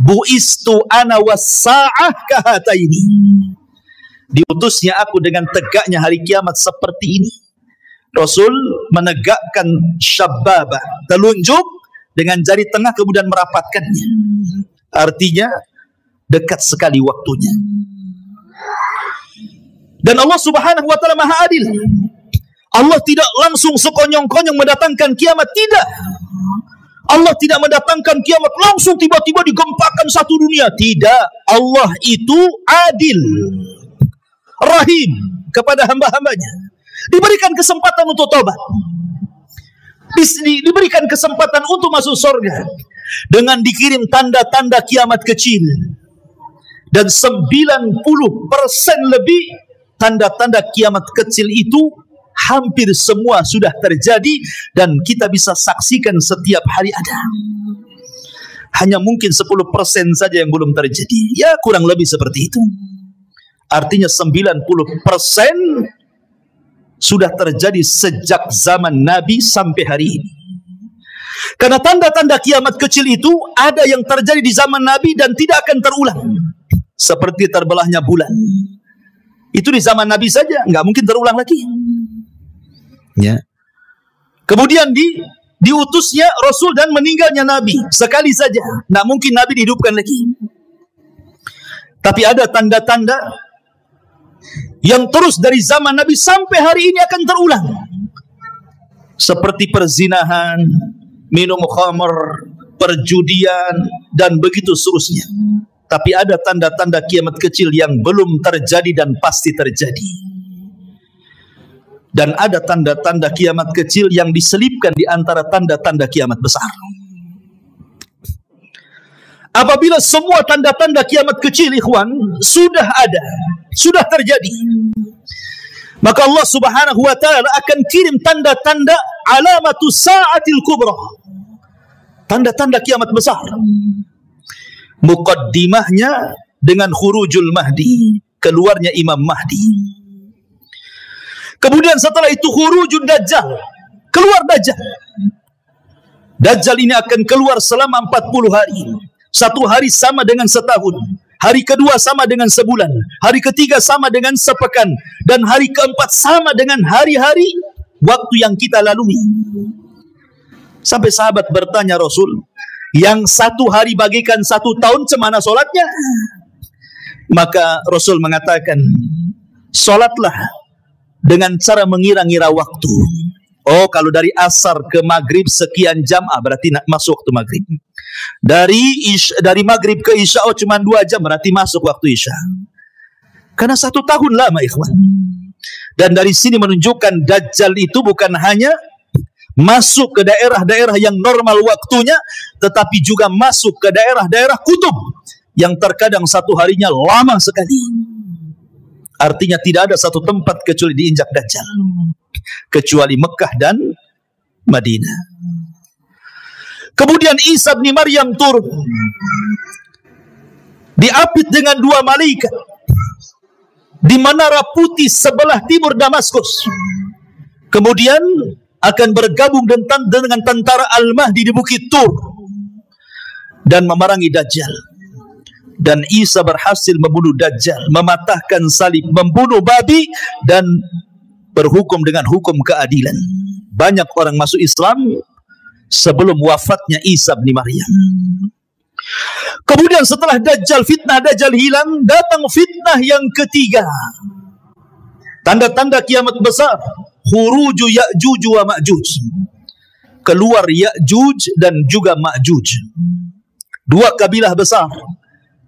bu'istu ana was-sa'ah kahataini. Diutusnya aku dengan tegaknya hari kiamat seperti ini. Rasul menegakkan syababah, telunjuk dengan jari tengah kemudian merapatkannya. Artinya dekat sekali waktunya. Dan Allah Subhanahu wa taala Maha Adil. Allah tidak langsung sekonyong-konyong mendatangkan kiamat, tidak. Allah tidak mendatangkan kiamat langsung tiba-tiba digempakan satu dunia, tidak. Allah itu adil, rahim kepada hamba-hambanya. Diberikan kesempatan untuk tobat, diberikan kesempatan untuk masuk surga dengan dikirim tanda-tanda kiamat kecil. Dan 90% lebih tanda-tanda kiamat kecil itu hampir semua sudah terjadi dan kita bisa saksikan setiap hari ada. Hanya mungkin 10% saja yang belum terjadi. Ya, kurang lebih seperti itu. Artinya 90% sudah terjadi sejak zaman Nabi sampai hari ini. Karena tanda-tanda kiamat kecil itu ada yang terjadi di zaman Nabi dan tidak akan terulang. Seperti terbelahnya bulan. Itu di zaman Nabi saja, nggak mungkin terulang lagi. Ya. Kemudian diutusnya Rasul dan meninggalnya Nabi sekali saja, nggak mungkin Nabi dihidupkan lagi. Tapi ada tanda-tanda yang terus dari zaman Nabi sampai hari ini akan terulang. Seperti perzinahan, minum khamr, perjudian, dan begitu seterusnya. Tapi ada tanda-tanda kiamat kecil yang belum terjadi dan pasti terjadi. Dan ada tanda-tanda kiamat kecil yang diselipkan di antara tanda-tanda kiamat besar. Apabila semua tanda-tanda kiamat kecil, ikhwan, sudah ada, sudah terjadi, maka Allah Subhanahu wa ta'ala akan kirim tanda-tanda alamatus sa'atil kubra, tanda-tanda kiamat besar. Muqaddimahnya dengan khurujul Mahdi, keluarnya Imam Mahdi. Kemudian setelah itu khurujul Dajjal, keluar Dajjal. Dajjal ini akan keluar selama 40 hari. Satu hari sama dengan setahun, hari kedua sama dengan sebulan, hari ketiga sama dengan sepekan, dan hari keempat sama dengan hari-hari waktu yang kita lalui. Sampai sahabat bertanya Rasul, yang satu hari bagikan satu tahun, cemana solatnya? Maka Rasul mengatakan, solatlah dengan cara mengira-ngira waktu. Oh, kalau dari asar ke maghrib sekian jam, berarti masuk waktu maghrib. Dari maghrib ke isya, cuma 2 jam, berarti masuk waktu isya. Karena 1 tahun lama, ikhwan. Dan dari sini menunjukkan Dajjal itu bukan hanya masuk ke daerah-daerah yang normal waktunya, tetapi juga masuk ke daerah-daerah kutub yang terkadang satu harinya lama sekali. Artinya tidak ada satu tempat kecuali diinjak Dajjal, kecuali Mekah dan Madinah. Kemudian Isa bin Maryam turun, diapit dengan 2 malaikat di menara putih sebelah timur Damaskus. Kemudian akan bergabung dengan tentara Al-Mahdi di Bukit Tur dan memerangi Dajjal. Dan Isa berhasil membunuh Dajjal, mematahkan salib, membunuh babi, dan berhukum dengan hukum keadilan. Banyak orang masuk Islam sebelum wafatnya Isa bin Maryam. Kemudian setelah fitnah Dajjal hilang, datang fitnah yang ketiga. Tanda-tanda kiamat besar, khuruju Ya'juj wa Ma'juj, keluar Ya'juj dan juga Ma'juj. 2 kabilah besar,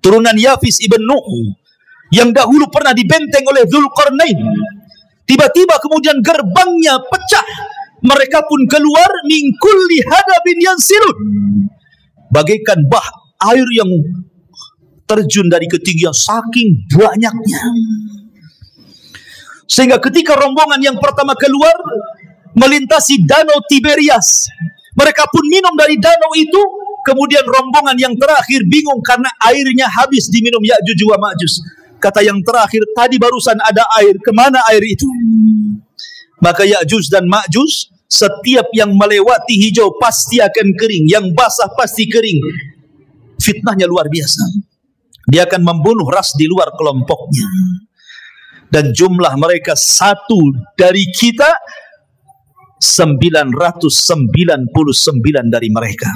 turunan Yafis ibn Nuh, yang dahulu pernah dibenteng oleh Dzulqarnain. Tiba-tiba kemudian gerbangnya pecah, mereka pun keluar min kulli hadabin yansilun, bagaikan bah air yang terjun dari ketinggian saking banyaknya. Sehingga ketika rombongan yang pertama keluar melintasi danau Tiberias, mereka pun minum dari danau itu. Kemudian rombongan yang terakhir bingung karena airnya habis diminum Ya'juj wa Ma'juj. Kata yang terakhir, tadi barusan ada air, kemana air itu? Maka Ya'juj dan Ma'juj, setiap yang melewati hijau pasti akan kering, yang basah pasti kering. Fitnahnya luar biasa. Dia akan membunuh ras di luar kelompoknya. Dan jumlah mereka satu dari kita 999 dari mereka.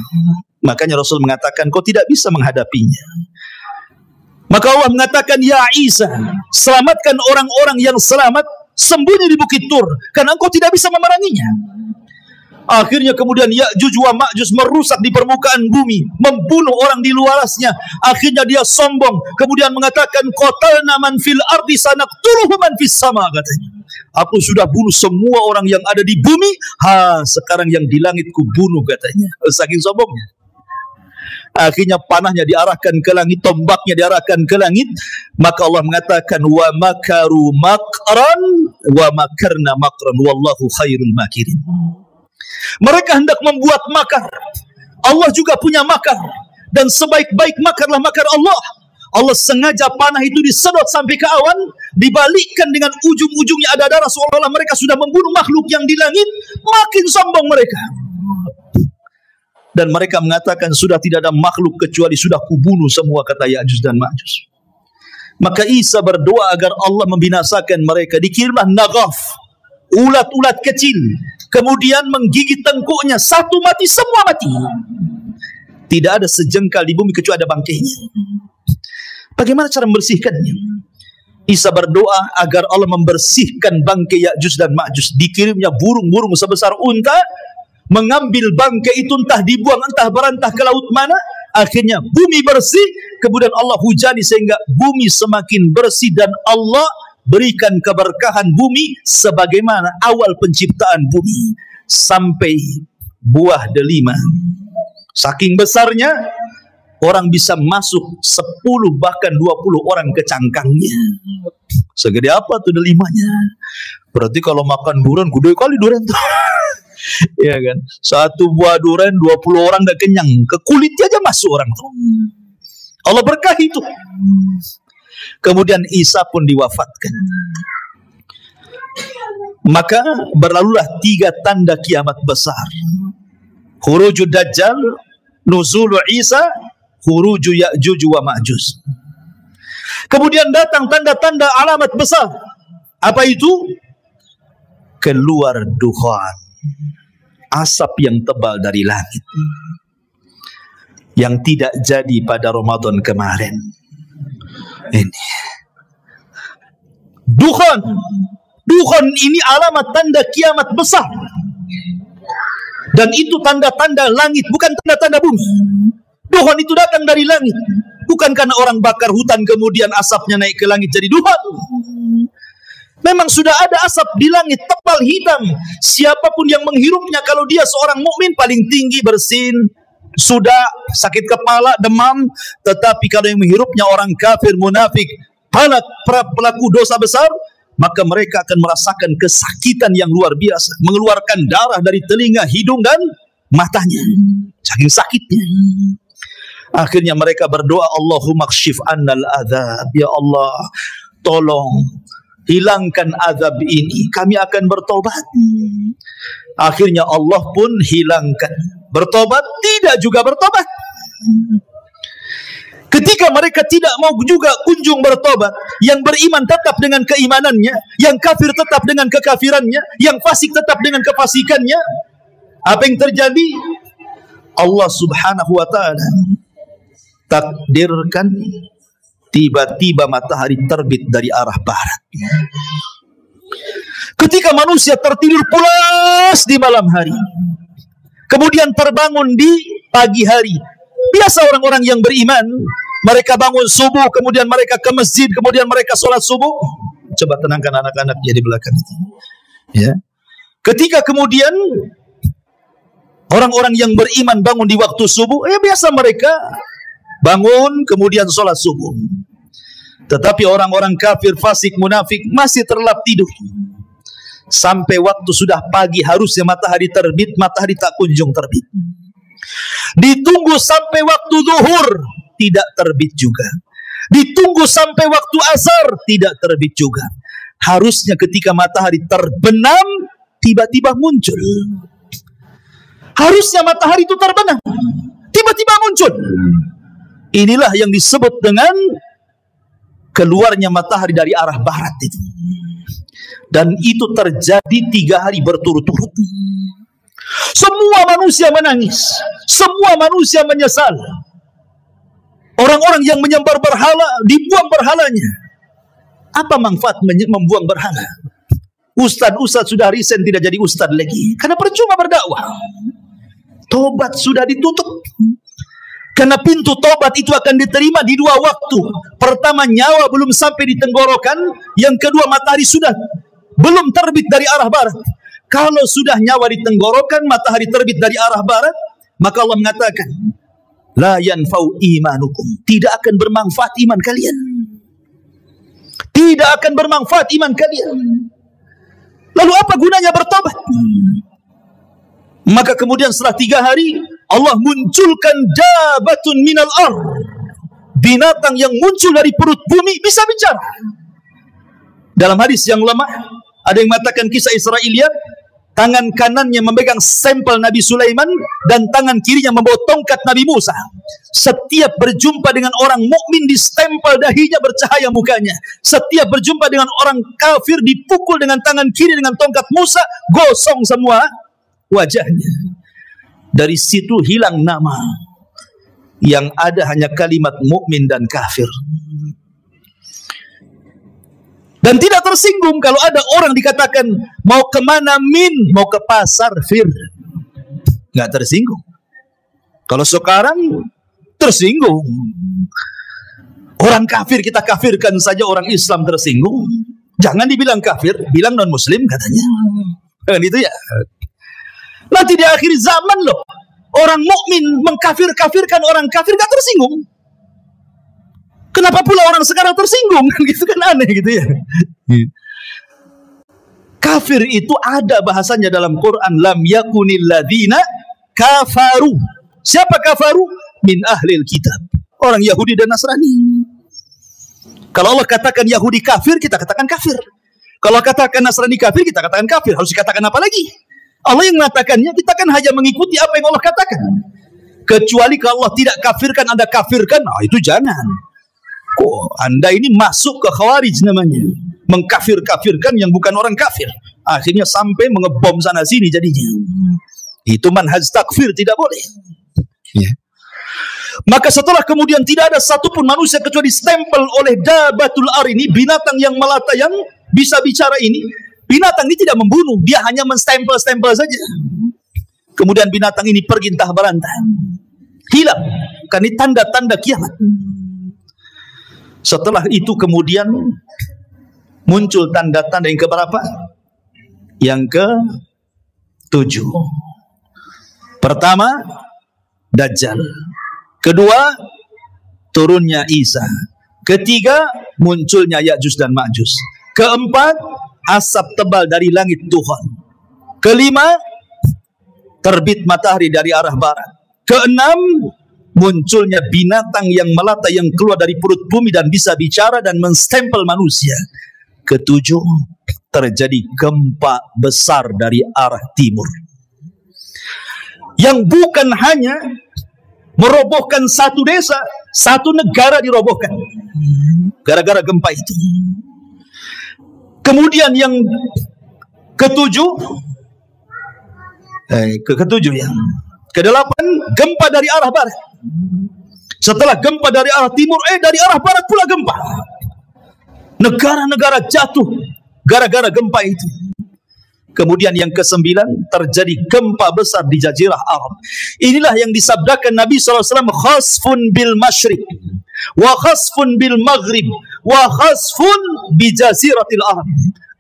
Makanya Rasul mengatakan, kau tidak bisa menghadapinya. Maka Allah mengatakan, ya Isa, selamatkan orang-orang yang selamat sembunyi di Bukit Tur, karena engkau tidak bisa memeranginya. Akhirnya kemudian Ya'juj wa Ma'juj merusak di permukaan bumi, membunuh orang di luarasnya. Akhirnya dia sombong, kemudian mengatakan, qatalna man fil ardi sanaqtuluhu man fis sama, katanya. Aku sudah bunuh semua orang yang ada di bumi, sekarang yang di langit ku bunuh, katanya. Saking sombongnya. Akhirnya panahnya diarahkan ke langit, tombaknya diarahkan ke langit. Maka Allah mengatakan, wa makaru makran wa makarna makran wallahu khairul makirin. Mereka hendak membuat makar, Allah juga punya makar, dan sebaik-baik makarlah makar Allah. Allah sengaja panah itu disedot sampai ke awan, dibalikkan dengan ujung-ujungnya ada darah, seolah-olah mereka sudah membunuh makhluk yang di langit. Makin sombong mereka. Dan mereka mengatakan, sudah tidak ada makhluk kecuali sudah kubunuh semua, kata Ya'juj dan Ma'juj. Maka Isa berdoa agar Allah membinasakan mereka. Dikirimlah Naghaf, ulat-ulat kecil, kemudian menggigit tengkuknya, satu mati, semua mati. Tidak ada sejengkal di bumi kecuali ada bangkainya. Bagaimana cara membersihkannya? Isa berdoa agar Allah membersihkan bangkai Ya'juj dan Ma'juj. Dikirimnya burung-burung sebesar unta, mengambil bangkai itu, entah dibuang, entah berantah ke laut mana. Akhirnya bumi bersih, kemudian Allah hujani sehingga bumi semakin bersih, dan Allah berikan keberkahan bumi sebagaimana awal penciptaan bumi sampai buah delima. Saking besarnya, orang bisa masuk 10 bahkan 20 orang ke cangkangnya. Segede apa tuh delimanya? Berarti kalau makan durian, gede kali durian tuh. Ya kan? Satu buah durian 20 orang gak kenyang, ke kulitnya aja masuk orang tuh. Allah berkahi itu. Kemudian Isa pun diwafatkan. Maka berlalulah 3 tanda kiamat besar. Khurujud Dajjal, nuzulu Isa, khuruju Ya'juj wa Ma'juj. Kemudian datang tanda-tanda alamat besar. Apa itu? Keluar dukhan, asap yang tebal dari langit, yang tidak jadi pada Ramadan kemarin. Ini dukhan. Dukhan ini alamat tanda kiamat besar. Dan itu tanda-tanda langit, bukan tanda-tanda bumi. Dukhan itu datang dari langit, bukan karena orang bakar hutan kemudian asapnya naik ke langit jadi dukhan. Memang sudah ada asap di langit tebal hitam. Siapapun yang menghirupnya, kalau dia seorang mukmin, paling tinggi bersin, sudah sakit kepala, demam. Tetapi kalau yang menghirupnya orang kafir, munafik, pelaku dosa besar, maka mereka akan merasakan kesakitan yang luar biasa, mengeluarkan darah dari telinga, hidung, dan matanya, saking sakitnya. Akhirnya mereka berdoa, Allahumma kshif annal adzab, ya Allah, tolong hilangkan azab ini, kami akan bertobat. Akhirnya Allah pun hilangkan. Bertobat? Tidak juga bertobat. Ketika mereka tidak mau juga kunjung bertobat, yang beriman tetap dengan keimanannya, yang kafir tetap dengan kekafirannya, yang fasik tetap dengan kefasikannya, apa yang terjadi? Allah subhanahu wa ta'ala takdirkan tiba-tiba matahari terbit dari arah barat. Ketika manusia tertidur pulas di malam hari, kemudian terbangun di pagi hari. Biasa orang-orang yang beriman, mereka bangun subuh, kemudian mereka ke masjid, kemudian mereka sholat subuh. Coba tenangkan anak-anaknya di belakang itu. Ya. Ketika kemudian orang-orang yang beriman bangun di waktu subuh, biasa mereka bangun kemudian sholat subuh. Tetapi orang-orang kafir, fasik, munafik masih terlelap tidur. Sampai waktu sudah pagi, harusnya matahari terbit, matahari tak kunjung terbit. Ditunggu sampai waktu zuhur, tidak terbit juga. Ditunggu sampai waktu asar, tidak terbit juga. Harusnya ketika matahari terbenam, tiba-tiba muncul. Harusnya matahari itu terbenam, tiba-tiba muncul. Inilah yang disebut dengan keluarnya matahari dari arah barat itu. Dan itu terjadi 3 hari berturut-turut. Semua manusia menangis, semua manusia menyesal. Orang-orang yang menyembah berhala, dibuang berhalanya. Apa manfaat membuang berhala? Ustadz sudah resign, tidak jadi ustadz lagi, karena percuma berdakwah. Tobat sudah ditutup, karena pintu tobat itu akan diterima di 2 waktu. Pertama, nyawa belum sampai di tenggorokan. Yang kedua, matahari sudah belum terbit dari arah barat. Kalau sudah nyawa di tenggorokan, matahari terbit dari arah barat, maka Allah mengatakan, la yanfa'u imanukum, tidak akan bermanfaat iman kalian. Tidak akan bermanfaat iman kalian. Lalu apa gunanya bertobat? Maka kemudian setelah 3 hari, Allah munculkan dabatun minal ar, binatang yang muncul dari perut bumi bisa bicara. Dalam hadis yang lemah, ada yang mengatakan kisah Israiliyat, tangan kanannya memegang stempel Nabi Sulaiman dan tangan kirinya membawa tongkat Nabi Musa. Setiap berjumpa dengan orang mukmin distempel dahinya, bercahaya mukanya. Setiap berjumpa dengan orang kafir dipukul dengan tangan kiri dengan tongkat Musa, gosong semua wajahnya. Dari situ hilang nama. Yang ada hanya kalimat mukmin dan kafir. Dan tidak tersinggung kalau ada orang dikatakan mau kemana min, mau ke pasar fir, nggak tersinggung. Kalau sekarang tersinggung. Orang kafir kita kafirkan saja, orang Islam tersinggung. Jangan dibilang kafir, bilang non muslim katanya. Kan itu ya. Nanti di akhir zaman loh, orang mukmin mengkafir-kafirkan orang kafir, nggak tersinggung. Kenapa pula orang sekarang tersinggung? Gitu kan aneh gitu ya. Kafir itu ada bahasanya dalam Quran, lam yakunil ladzina kafaru. Siapa kafaru? Min ahlil kitab. Orang Yahudi dan Nasrani. Kalau Allah katakan Yahudi kafir, kita katakan kafir. Kalau katakan Nasrani kafir, kita katakan kafir. Harus dikatakan apa lagi? Allah yang mengatakannya, kita kan hanya mengikuti apa yang Allah katakan. Kecuali kalau Allah tidak kafirkan, Anda kafirkan, nah itu jangan. Oh, Anda ini masuk ke Khawarij namanya, mengkafir-kafirkan yang bukan orang kafir. Akhirnya sampai mengebom sana sini jadinya. Itu manhaj takfir, tidak boleh. Ya. Maka setelah kemudian tidak ada satupun manusia kecuali stempel oleh dabatul ar ini, binatang yang melata yang bisa bicara ini. Binatang ini tidak membunuh, dia hanya menstempel-stempel saja. Kemudian binatang ini pergi entah berantah, hilang. Karena ini tanda-tanda kiamat. Setelah itu kemudian muncul tanda-tanda yang keberapa? Yang ke-7. Pertama, Dajjal. Kedua, turunnya Isa. Ketiga, munculnya Ya'juj dan Ma'juj. Keempat, asap tebal dari langit Tuhan. Kelima, terbit matahari dari arah barat. Keenam, munculnya binatang yang melata yang keluar dari perut bumi dan bisa bicara dan menstempel manusia. Ketujuh, terjadi gempa besar dari arah timur yang bukan hanya merobohkan satu desa, satu negara dirobohkan gara-gara gempa itu. Kemudian yang ketujuh yang kedelapan, gempa dari arah barat. Setelah gempa dari arah timur, dari arah barat pula gempa. Negara-negara jatuh gara-gara gempa itu. Kemudian yang ke-9, terjadi gempa besar di Jazirah Arab. Inilah yang disabdakan Nabi SAW, khasfun bil masyriq, wa khasfun bil maghrib, wa khasfun bi jaziratil Arab.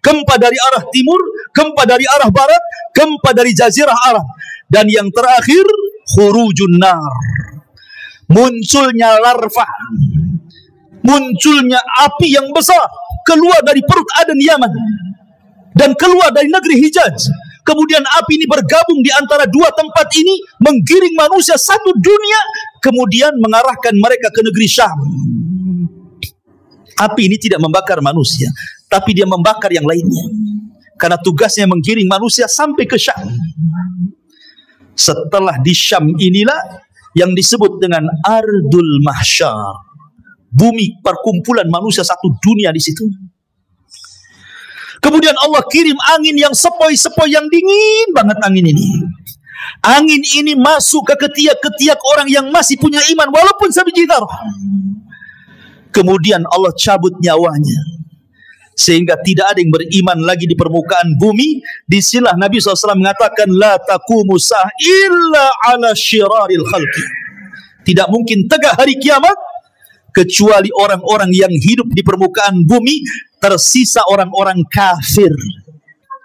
Gempa dari arah timur, gempa dari arah barat, gempa dari Jazirah Arab. Dan yang terakhir, khurujun nar, munculnya larva, munculnya api yang besar keluar dari perut Aden Yaman dan keluar dari negeri Hijaz. Kemudian api ini bergabung di antara dua tempat ini, menggiring manusia satu dunia, kemudian mengarahkan mereka ke negeri Syam. Api ini tidak membakar manusia, tapi dia membakar yang lainnya. Karena tugasnya menggiring manusia sampai ke Syam. Setelah di Syam inilah yang disebut dengan Ardul Mahsyar, bumi perkumpulan manusia satu dunia di situ. Kemudian Allah kirim angin yang sepoi-sepoi, yang dingin banget angin ini. Angin ini masuk ke ketiak-ketiak orang yang masih punya iman walaupun sebiji dzarrah. Kemudian Allah cabut nyawanya sehingga tidak ada yang beriman lagi di permukaan bumi. Disinilah Nabi SAW mengatakan, la taqumu sa'ah illa ala syiraril khalqi. Tidak mungkin tegak hari kiamat kecuali orang-orang yang hidup di permukaan bumi tersisa orang-orang kafir.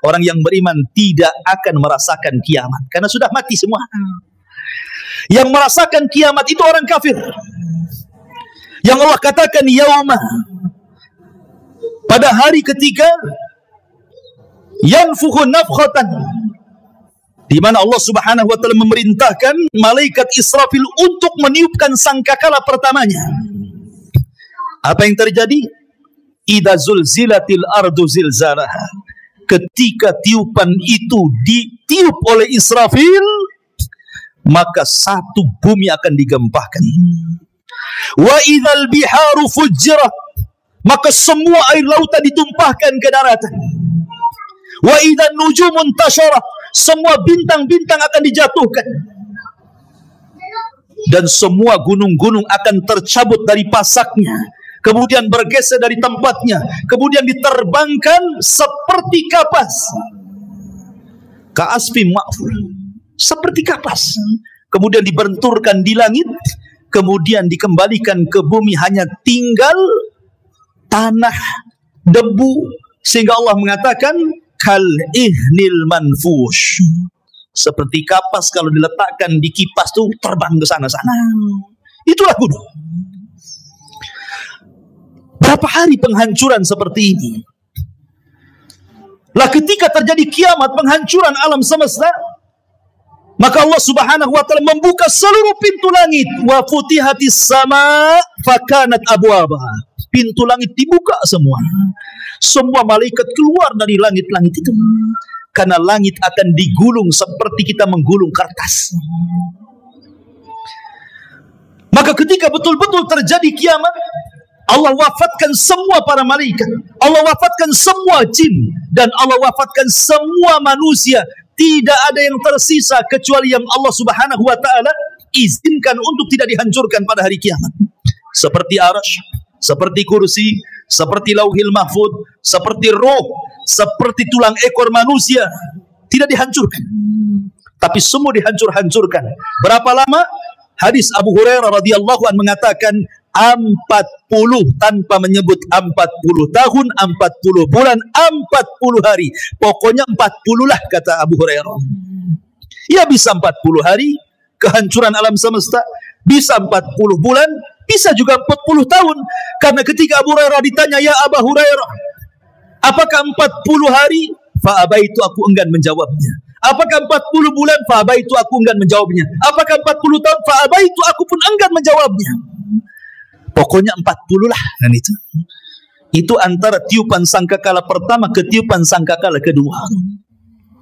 Orang yang beriman tidak akan merasakan kiamat karena sudah mati semua. Yang merasakan kiamat itu orang kafir. Yang Allah katakan yauma, pada hari ketiga, yanfukhu nafkhatan, di mana Allah Subhanahu wa taala memerintahkan malaikat Israfil untuk meniupkan sangkakala pertamanya. Apa yang terjadi? Idza zulzilatil ardu zilzalaha. Ketika tiupan itu ditiup oleh Israfil, maka satu bumi akan digempahkan. Wa idzal biharu fujjirat, maka semua air lautan ditumpahkan ke daratan. Wa idzan nujumun tasharat, semua bintang-bintang akan dijatuhkan. Dan semua gunung-gunung akan tercabut dari pasaknya, kemudian bergeser dari tempatnya, kemudian diterbangkan seperti kapas. Ka'asfim ma'fur, seperti kapas. Kemudian dibenturkan di langit, kemudian dikembalikan ke bumi, hanya tinggal tanah, debu, sehingga Allah mengatakan kal ihnil manfush, seperti kapas kalau diletakkan di kipas tuh terbang ke sana-sana. Itulah gunung. Berapa hari penghancuran seperti ini? Lah ketika terjadi kiamat, penghancuran alam semesta, maka Allah Subhanahu wa taala membuka seluruh pintu langit. Wa futihatis sama fakanat abwaba. Pintu langit dibuka semua. Semua malaikat keluar dari langit-langit itu. Karena langit akan digulung seperti kita menggulung kertas. Maka ketika betul-betul terjadi kiamat, Allah wafatkan semua para malaikat, Allah wafatkan semua jin, dan Allah wafatkan semua manusia. Tidak ada yang tersisa kecuali yang Allah Subhanahu wa taala izinkan untuk tidak dihancurkan pada hari kiamat. Seperti Arsy, seperti kursi, seperti lauhil mahfud, seperti roh, seperti tulang ekor manusia, tidak dihancurkan. Tapi semua dihancur-hancurkan. Berapa lama? Hadis Abu Hurairah radhiyallahu anhu mengatakan 40, tanpa menyebut 40 tahun, 40 bulan, 40 hari. Pokoknya 40 lah kata Abu Hurairah. Ya bisa 40 hari kehancuran alam semesta, bisa 40 bulan, bisa juga 40 tahun. Karena ketika Abu Hurairah ditanya, ya Abu Hurairah, apakah 40 hari? Fa'abaitu, aku enggan menjawabnya. Apakah 40 bulan? Fa'abaitu, aku enggan menjawabnya. Apakah 40 tahun? Fa'abaitu, aku pun enggan menjawabnya. Pokoknya 40 lah kan itu. Itu antara tiupan sangkakala pertama ke tiupan sangkakala kedua.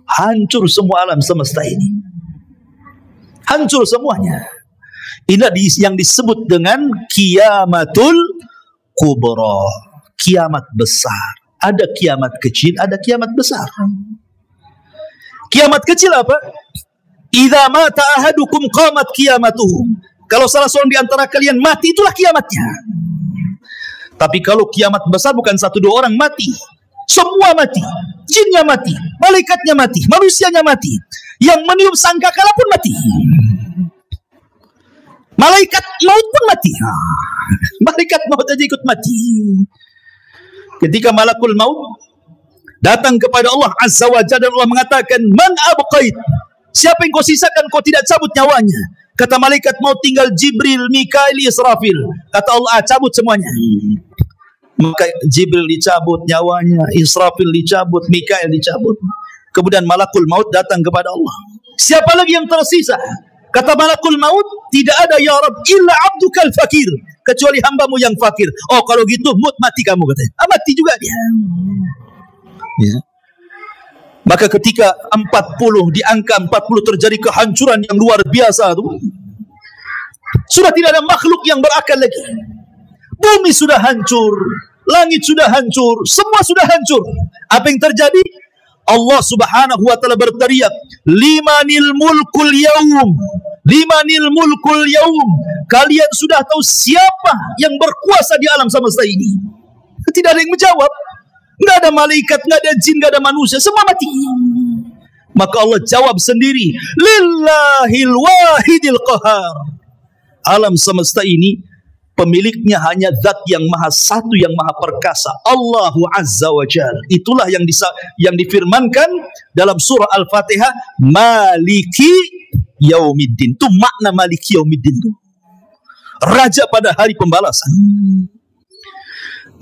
Hancur semua alam semesta ini. Hancur semuanya. Inilah yang disebut dengan kiamatul kubra, kiamat besar. Ada kiamat kecil, ada kiamat besar. Kiamat kecil apa? Idza mata ahadukum qamat qiyamatuhu. Kalau salah seorang di antara kalian mati, itulah kiamatnya. Tapi kalau kiamat besar bukan 1-2 orang mati. Semua mati. Jinnya mati, malaikatnya mati, manusianya mati. Yang meniup sangkakala pun mati. Malaikat maut pun mati. Malaikat maut aja ikut mati. Ketika malakul maut datang kepada Allah Azza wa Jalla, Allah mengatakan, man abqait, siapa yang kau sisakan, kau tidak cabut nyawanya? Kata malaikat maut, tinggal Jibril, Mikail, Israfil. Kata Allah, cabut semuanya. Maka Jibril dicabut nyawanya, Israfil dicabut, Mikail dicabut. Kemudian malakul maut datang kepada Allah. Siapa lagi yang tersisa? Kata malakul maut, tidak ada ya Rabb illa abdukal fakir, kecuali hambamu yang fakir. Oh, kalau gitu mati kamu, katanya. Mati juga dia. Ya. Maka ketika 40, di angka 40 terjadi kehancuran yang luar biasa itu, sudah tidak ada makhluk yang berakal lagi. Bumi sudah hancur, langit sudah hancur, semua sudah hancur. Apa yang terjadi? Allah Subhanahu wa taala berteriak, "Limanil mulkul yaum." Limanil mulkul yaum. Kalian sudah tahu siapa yang berkuasa di alam semesta ini? Tidak ada yang menjawab. Nggak ada malaikat, nggak ada jin, nggak ada manusia, semua mati. Maka Allah jawab sendiri, Lillahil wahidil qahar. Alam semesta ini pemiliknya hanya zat yang maha satu, yang maha perkasa, Allahu Azza wa Jal. Itulah yang difirmankan dalam surah Al-Fatihah, Maliki Yaumiddin. Itu makna Maliki Yaumiddin itu, Raja pada hari pembalasan.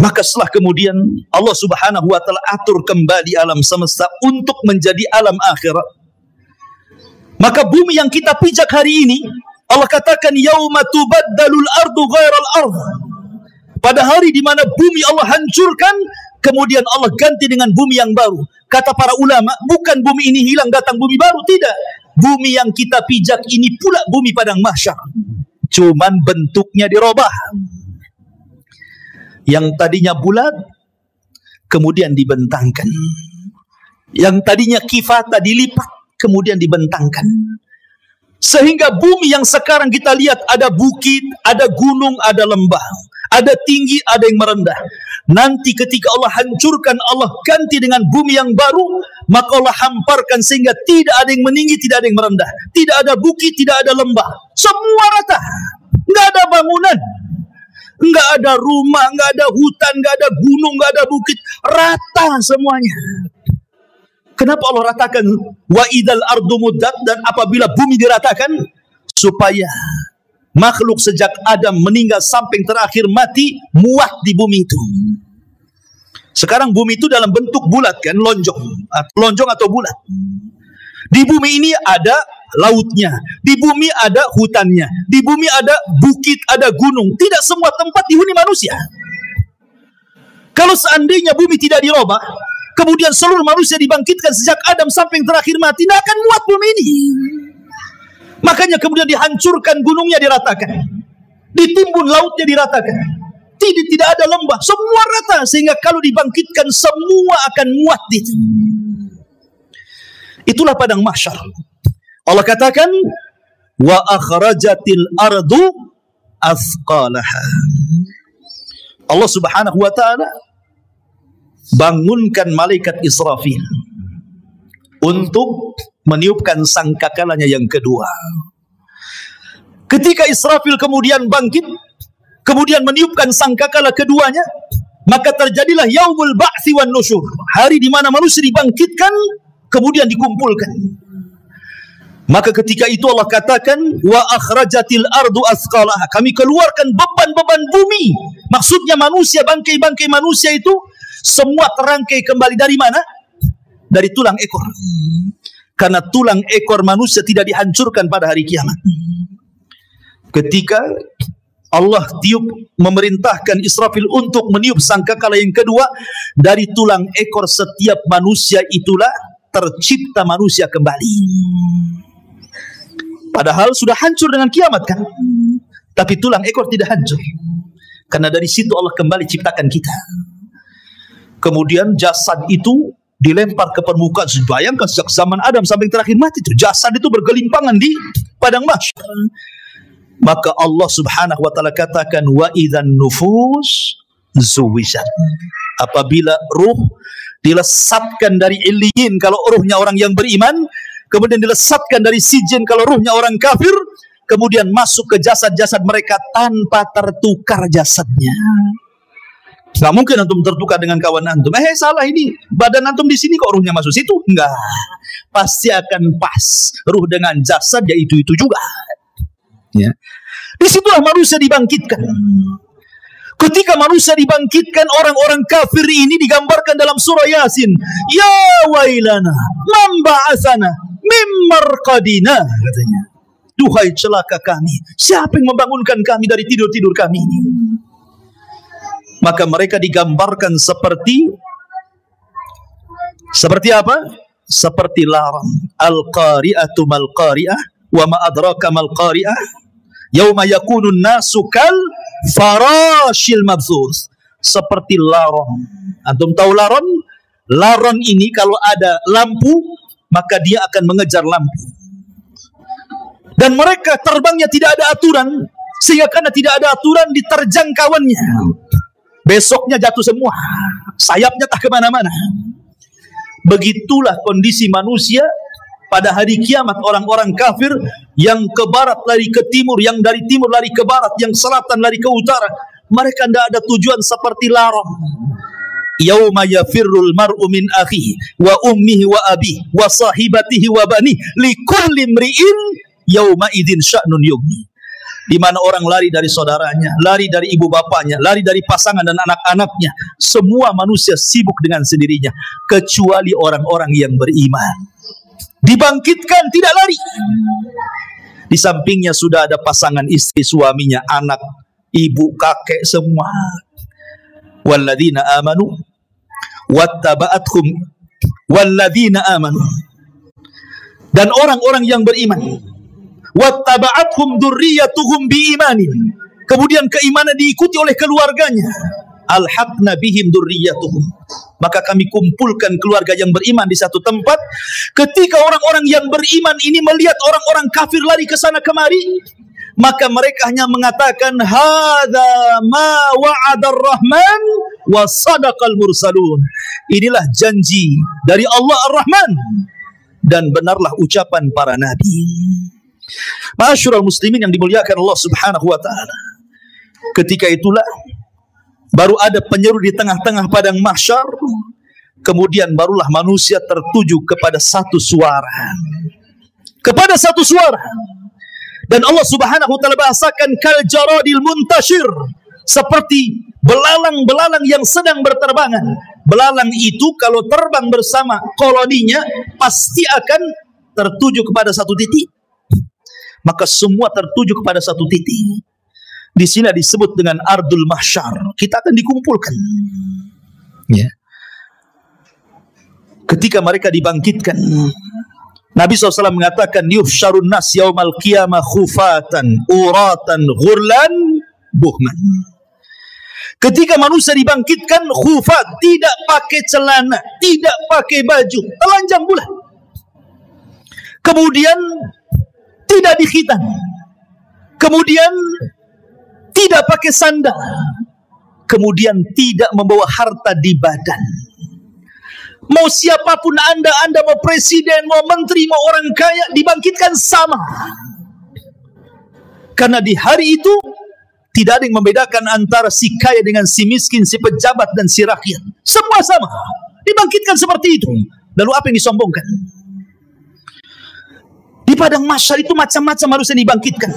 Maka setelah kemudian Allah Subhanahu wa taala atur kembali alam semesta untuk menjadi alam akhirat. Maka bumi yang kita pijak hari ini, Allah katakan yauma tubaddalul ardu ghairal ardh. Pada hari di mana bumi Allah hancurkan, kemudian Allah ganti dengan bumi yang baru. Kata para ulama, bukan bumi ini hilang datang bumi baru, tidak. Bumi yang kita pijak ini pula bumi padang mahsyar. Cuman bentuknya dirubah. Yang tadinya bulat kemudian dibentangkan. Yang tadinya kifata dilipat kemudian dibentangkan. Sehingga bumi yang sekarang kita lihat ada bukit, ada gunung, ada lembah, ada tinggi, ada yang merendah. Nanti ketika Allah hancurkan, Allah ganti dengan bumi yang baru, maka Allah hamparkan sehingga tidak ada yang meninggi, tidak ada yang merendah, tidak ada bukit, tidak ada lembah, semua rata, nggak ada bangunan, nggak ada rumah, nggak ada hutan, nggak ada gunung, nggak ada bukit, rata semuanya. Kenapa Allah ratakan wa idal ardu muddat, dan apabila bumi diratakan supaya makhluk sejak Adam meninggal sampai yang terakhir mati muat di bumi itu. Sekarang bumi itu dalam bentuk bulat kan, lonjong atau bulat. Di bumi ini ada lautnya, di bumi ada hutannya, di bumi ada bukit, ada gunung. Tidak semua tempat dihuni manusia. Kalau seandainya bumi tidak dirubah, kemudian seluruh manusia dibangkitkan sejak Adam sampai yang terakhir mati, tidak akan muat bumi ini. Makanya kemudian dihancurkan, gunungnya diratakan, ditimbun lautnya diratakan, tidak ada lembah, semua rata, sehingga kalau dibangkitkan semua akan muat di situ. Itulah padang mahsyar. Allah katakan wa akhrajatil ardu athqalaha. Allah Subhanahu wa taala bangunkan malaikat Israfil untuk meniupkan sangkakalanya yang kedua. Ketika Israfil kemudian bangkit, kemudian meniupkan sangkakala keduanya, maka terjadilah yaumul ba'tsi wan nusyur, hari di mana manusia dibangkitkan kemudian dikumpulkan. Maka ketika itu Allah katakan wa akhrajatil ardu athqalaha, kami keluarkan beban-beban bumi. Maksudnya manusia, bangkai-bangkai manusia itu semua terangkai kembali dari mana? Dari tulang ekor. Karena tulang ekor manusia tidak dihancurkan pada hari kiamat. Ketika Allah memerintahkan Israfil untuk meniup sangkakala yang kedua, dari tulang ekor setiap manusia itulah tercipta manusia kembali. Padahal sudah hancur dengan kiamat kan? Tapi tulang ekor tidak hancur. Karena dari situ Allah kembali ciptakan kita. Kemudian jasad itu dilempar ke permukaan. Bayangkan sejak zaman Adam sampai terakhir mati itu jasad itu bergelimpangan di padang mahsyar. Maka Allah Subhanahu wa taala katakan wa idzan nufus zuwijat. Apabila ruh dilesatkan dari illiyin kalau ruhnya orang yang beriman, kemudian dilesatkan dari sijin kalau ruhnya orang kafir, kemudian masuk ke jasad-jasad mereka tanpa tertukar jasadnya. Nggak mungkin antum tertukar dengan kawan antum. Salah ini, badan antum di sini kok ruhnya masuk situ? Enggak. Pasti akan pas. Ruh dengan jasad ya itu juga. Ya. Disitulah manusia dibangkitkan. Ketika manusia dibangkitkan, orang-orang kafir ini digambarkan dalam surah Yasin. Ya wailana, man ba'atsana mim marqadina, katanya. duhai celaka kami, siapa yang membangunkan kami dari tidur-tidur kami ini? Maka mereka digambarkan seperti apa? Seperti larang. Al-qari'atu mal-qari'ah wa ma adraka mal-qari'ah yauma yakunun nasu kal farashil mabthus. Seperti laron. Antum tahu laron? Laron ini kalau ada lampu, maka dia akan mengejar lampu. Dan mereka terbangnya tidak ada aturan, sehingga karena tidak ada aturan diterjang kawannya. Besoknya jatuh semua, sayapnya tak kemana-mana. Begitulah kondisi manusia pada hari kiamat. Orang-orang kafir yang ke barat lari ke timur, yang dari timur lari ke barat, yang selatan lari ke utara. Mereka tidak ada tujuan seperti larang. Yauma yafirrul mar'u min akhihi wa ummihi wa abihi wa sahibatihi wa bani likulli imri'in yauma idzin sya'nun yughni. Di mana orang lari dari saudaranya, lari dari ibu bapaknya, lari dari pasangan dan anak-anaknya. Semua manusia sibuk dengan sendirinya, kecuali orang-orang yang beriman. Dibangkitkan, tidak lari. Di sampingnya sudah ada pasangan istri, suaminya, anak, ibu, kakek, semua. Walladzina amanu wattaba'athum walladzina amanu. Dan orang-orang yang beriman, wattaba'athum dzurriyyatuhum biimanin, kemudian keimanan diikuti oleh keluarganya, alhaqna bihim dzurriyyatuhum, maka kami kumpulkan keluarga yang beriman di satu tempat. Ketika orang-orang yang beriman ini melihat orang-orang kafir lari ke sana kemari, maka mereka hanya mengatakan hadza ma wa'adar rahman wa sadaqal mursalun. Inilah janji dari Allah Ar-Rahman dan benarlah ucapan para nabi. Ma'asyiral muslimin yang dimuliakan Allah Subhanahu wa taala. Ketika itulah baru ada penyeru di tengah-tengah padang mahsyar. Kemudian barulah manusia tertuju kepada satu suara. Kepada satu suara. Dan Allah Subhanahu wa taala bahasakan kal jaradil muntashir, seperti belalang-belalang yang sedang berterbangan. Belalang itu kalau terbang bersama koloninya pasti akan tertuju kepada satu titik. Maka semua tertuju kepada satu titik. Di sini disebut dengan ardul mahsyar. Kita akan dikumpulkan. Ya. Ketika mereka dibangkitkan, Nabi SAW mengatakan yuhsyarun nas yaumal qiyamah khufatan uratan ghurlan buhman. Ketika manusia dibangkitkan khufat, tidak pakai celana, tidak pakai baju, telanjang bulat. Kemudian tidak dikhitan. Kemudian tidak pakai sandal. Kemudian tidak membawa harta di badan. Mau siapapun anda mau presiden, mau menteri, mau orang kaya, dibangkitkan sama. Karena di hari itu tidak ada yang membedakan antara si kaya dengan si miskin, si pejabat dan si rakyat. Semua sama. Dibangkitkan seperti itu. Lalu apa yang disombongkan? Di padang mahsyar itu macam-macam harusnya dibangkitkan.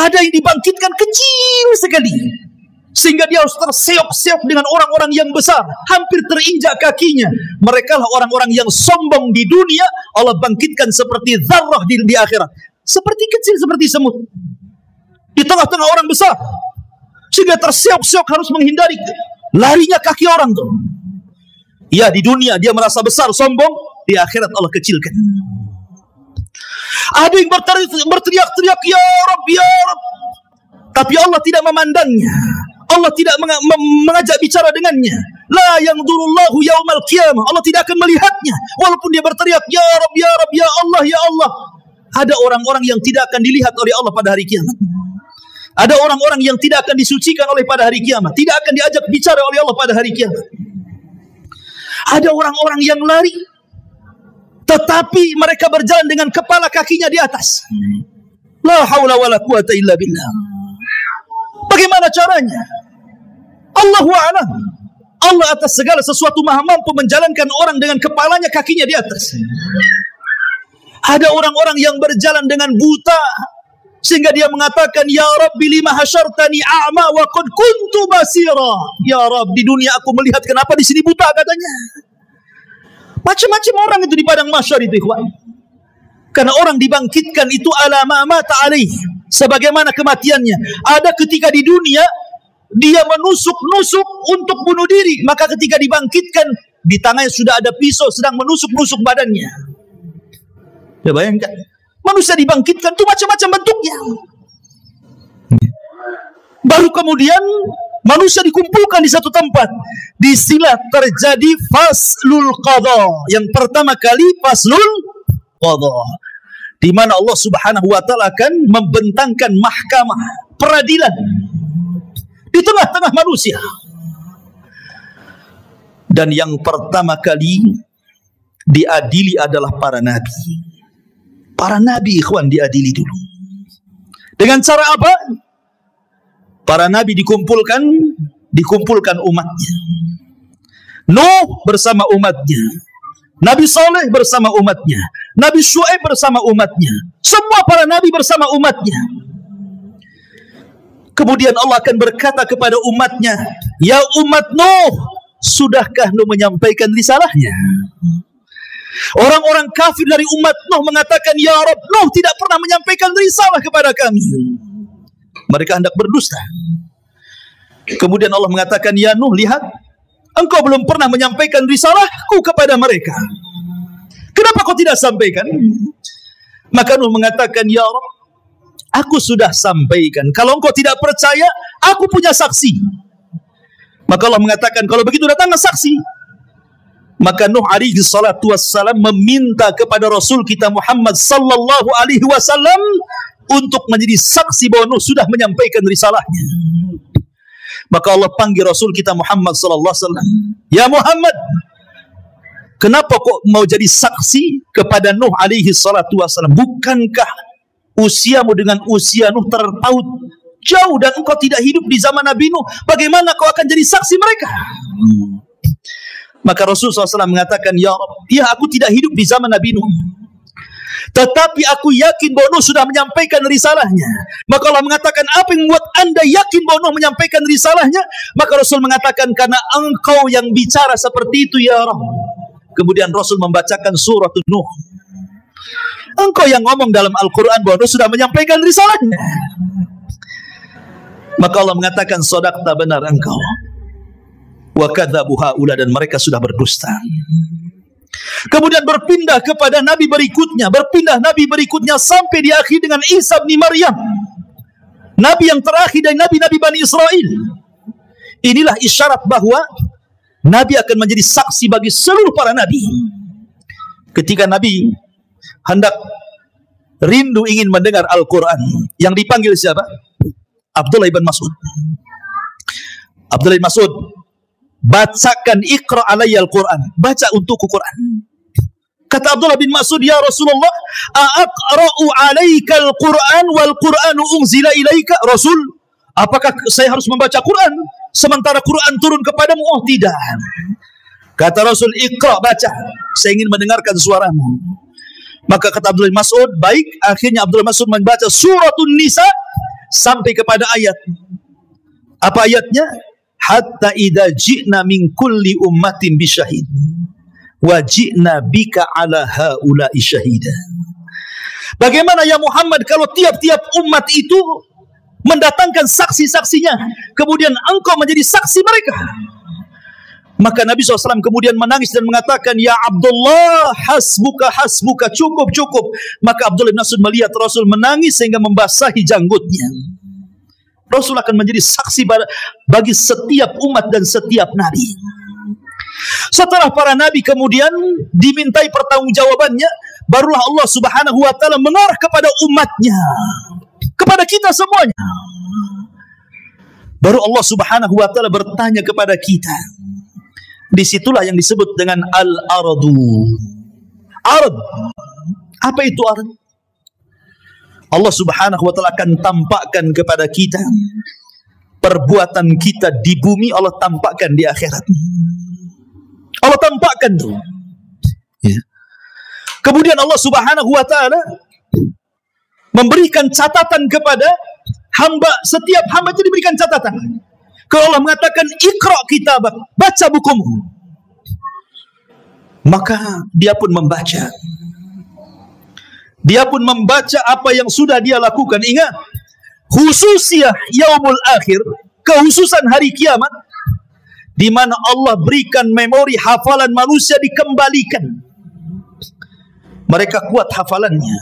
Ada yang dibangkitkan kecil sekali, sehingga dia harus terseok-seok dengan orang-orang yang besar, hampir terinjak kakinya. Mereka lah orang-orang yang sombong di dunia. Allah bangkitkan seperti zarrah di akhirat, seperti kecil, seperti semut di tengah-tengah orang besar, sehingga terseok-seok harus menghindari larinya kaki orang tuh. Ya, di dunia dia merasa besar, sombong. Di akhirat Allah kecilkan. Ada yang berteriak-teriak ya Rabb, ya Rabb, tapi Allah tidak memandangnya. Allah tidak mengajak bicara dengannya. La yanzurullahu yaumal qiyamah. Allah tidak akan melihatnya walaupun dia berteriak ya Rabb, ya Rabb, ya Allah, ya Allah. Ada orang-orang yang tidak akan dilihat oleh Allah pada hari kiamat. Ada orang-orang yang tidak akan disucikan oleh pada hari kiamat, tidak akan diajak bicara oleh Allah pada hari kiamat. Ada orang-orang yang lari, tetapi mereka berjalan dengan kepala kakinya di atas. La haula wala quwata illa billah. Bagaimana caranya? Allahu a'lam. Allah atas segala sesuatu maha mampu menjalankan orang dengan kepalanya, kakinya di atas. Ada orang-orang yang berjalan dengan buta, sehingga dia mengatakan ya Rabbi lima hasyartani a'ma wa qad kuntu basira. Ya Rabb, di dunia aku melihat, kenapa di sini buta, katanya. Macam-macam orang itu di padang mahsyar itu, ikhwan. Karena orang dibangkitkan itu ala ma mata alaih, sebagaimana kematiannya. Ada ketika di dunia dia menusuk-nusuk untuk bunuh diri, maka ketika dibangkitkan di tangannya sudah ada pisau sedang menusuk-nusuk badannya. Ya bayangkan, manusia dibangkitkan itu macam-macam bentuknya. Baru kemudian manusia dikumpulkan di satu tempat. Disinilah terjadi faslul qadha. Yang pertama kali faslul qadha, di mana Allah Subhanahu wa taala akan membentangkan mahkamah peradilan di tengah-tengah manusia. Dan yang pertama kali diadili adalah para nabi. Para nabi, ikhwan, diadili dulu. Dengan cara apa? Para nabi dikumpulkan umatnya. Nuh bersama umatnya, Nabi Saleh bersama umatnya, Nabi Syuaib bersama umatnya, semua para nabi bersama umatnya. Kemudian Allah akan berkata kepada umatnya, ya umat Nuh, sudahkah Nuh menyampaikan risalahnya? Orang-orang kafir dari umat Nuh mengatakan, ya Rabb, Nuh tidak pernah menyampaikan risalah kepada kami. Mereka hendak berdusta. Kemudian Allah mengatakan, ya Nuh, lihat, engkau belum pernah menyampaikan risalahku kepada mereka. Kenapa kau tidak sampaikan? Maka Nuh mengatakan, ya Rabb, aku sudah sampaikan. Kalau engkau tidak percaya, aku punya saksi. Maka Allah mengatakan, kalau begitu datanglah saksi. Maka Nuh alaihi salatu wassalam meminta kepada Rasul kita Muhammad sallallahu alaihi wasallam untuk menjadi saksi bahwa Nuh sudah menyampaikan risalahnya. Maka Allah panggil Rasul kita Muhammad sallallahu alaihi wasallam, ya Muhammad, kenapa kok mau jadi saksi kepada Nuh alaihi salatu wasallam? Bukankah usiamu dengan usia Nuh terpaut jauh dan engkau tidak hidup di zaman Nabi Nuh? Bagaimana kau akan jadi saksi mereka? Maka Rasulullah SAW mengatakan, ya Rabb, ya aku tidak hidup di zaman Nabi Nuh, tetapi aku yakin bahwa Nuh sudah menyampaikan risalahnya. Maka Allah mengatakan, apa yang membuat anda yakin bahwa Nuh menyampaikan risalahnya? Maka Rasul mengatakan, karena engkau yang bicara seperti itu ya Rabb. Kemudian Rasul membacakan surat Nuh. Engkau yang ngomong dalam Al-Quran bahwa Nuh sudah menyampaikan risalahnya. Maka Allah mengatakan, shadaqta, benar engkau. Wa kadzabu haula, dan mereka sudah berdusta. Kemudian berpindah kepada nabi berikutnya sampai di akhir dengan Isa bin Maryam, nabi yang terakhir dari nabi-nabi Bani Israel. Inilah isyarat bahwa nabi akan menjadi saksi bagi seluruh para nabi. Ketika nabi hendak rindu ingin mendengar Al-Quran, yang dipanggil siapa? Abdullah bin Mas'ud. Abdullah bin Mas'ud, bacakan, iqra alayya al-Quran, baca untukku Quran. Kata Abdullah bin Mas'ud, ya Rasulullah, aqra'u alayka al-Quran wal Quranu unzila ilaika? Rasul, apakah saya harus membaca Quran sementara Quran turun kepadamu? Oh tidak. Kata Rasul, iqra, baca, saya ingin mendengarkan suaramu. Maka kata Abdullah bin Mas'ud, baik. Akhirnya Abdullah bin Mas'ud membaca suratun Nisa sampai kepada ayat. Apa ayatnya? Hatta idza ji'na min kulli ummatin bisyahid wa ji'na bika ala haula'i syahida. Bagaimana ya Muhammad kalau tiap-tiap umat itu mendatangkan saksi-saksinya, kemudian engkau menjadi saksi mereka? Maka Nabi SAW kemudian menangis dan mengatakan, ya Abdullah, hasbuka, hasbuka, cukup, cukup. Maka Abdullah bin Mas'ud melihat Rasul menangis sehingga membasahi janggutnya. Rasul akan menjadi saksi bagi setiap umat dan setiap nabi. Setelah para nabi kemudian dimintai pertanggungjawabannya, barulah Allah Subhanahu wa taala mengarah kepada umatnya, kepada kita semuanya. Baru Allah Subhanahu wa taala bertanya kepada kita. Disitulah yang disebut dengan al-ardu. Ard. Apa itu ard? Allah Subhanahu wa taala akan tampakkan kepada kita perbuatan kita di bumi, Allah tampakkan di akhirat. Allah tampakkan tuh. Ya. Kemudian Allah Subhanahu wa taala memberikan catatan kepada hamba, setiap hamba itu diberikan catatan. Kalau Allah mengatakan iqra kitabak, baca bukumu, maka dia pun membaca. Dia pun membaca apa yang sudah dia lakukan. Ingat, khususnya yaumul akhir, kehususan hari kiamat, di mana Allah berikan memori hafalan manusia dikembalikan. Mereka kuat hafalannya.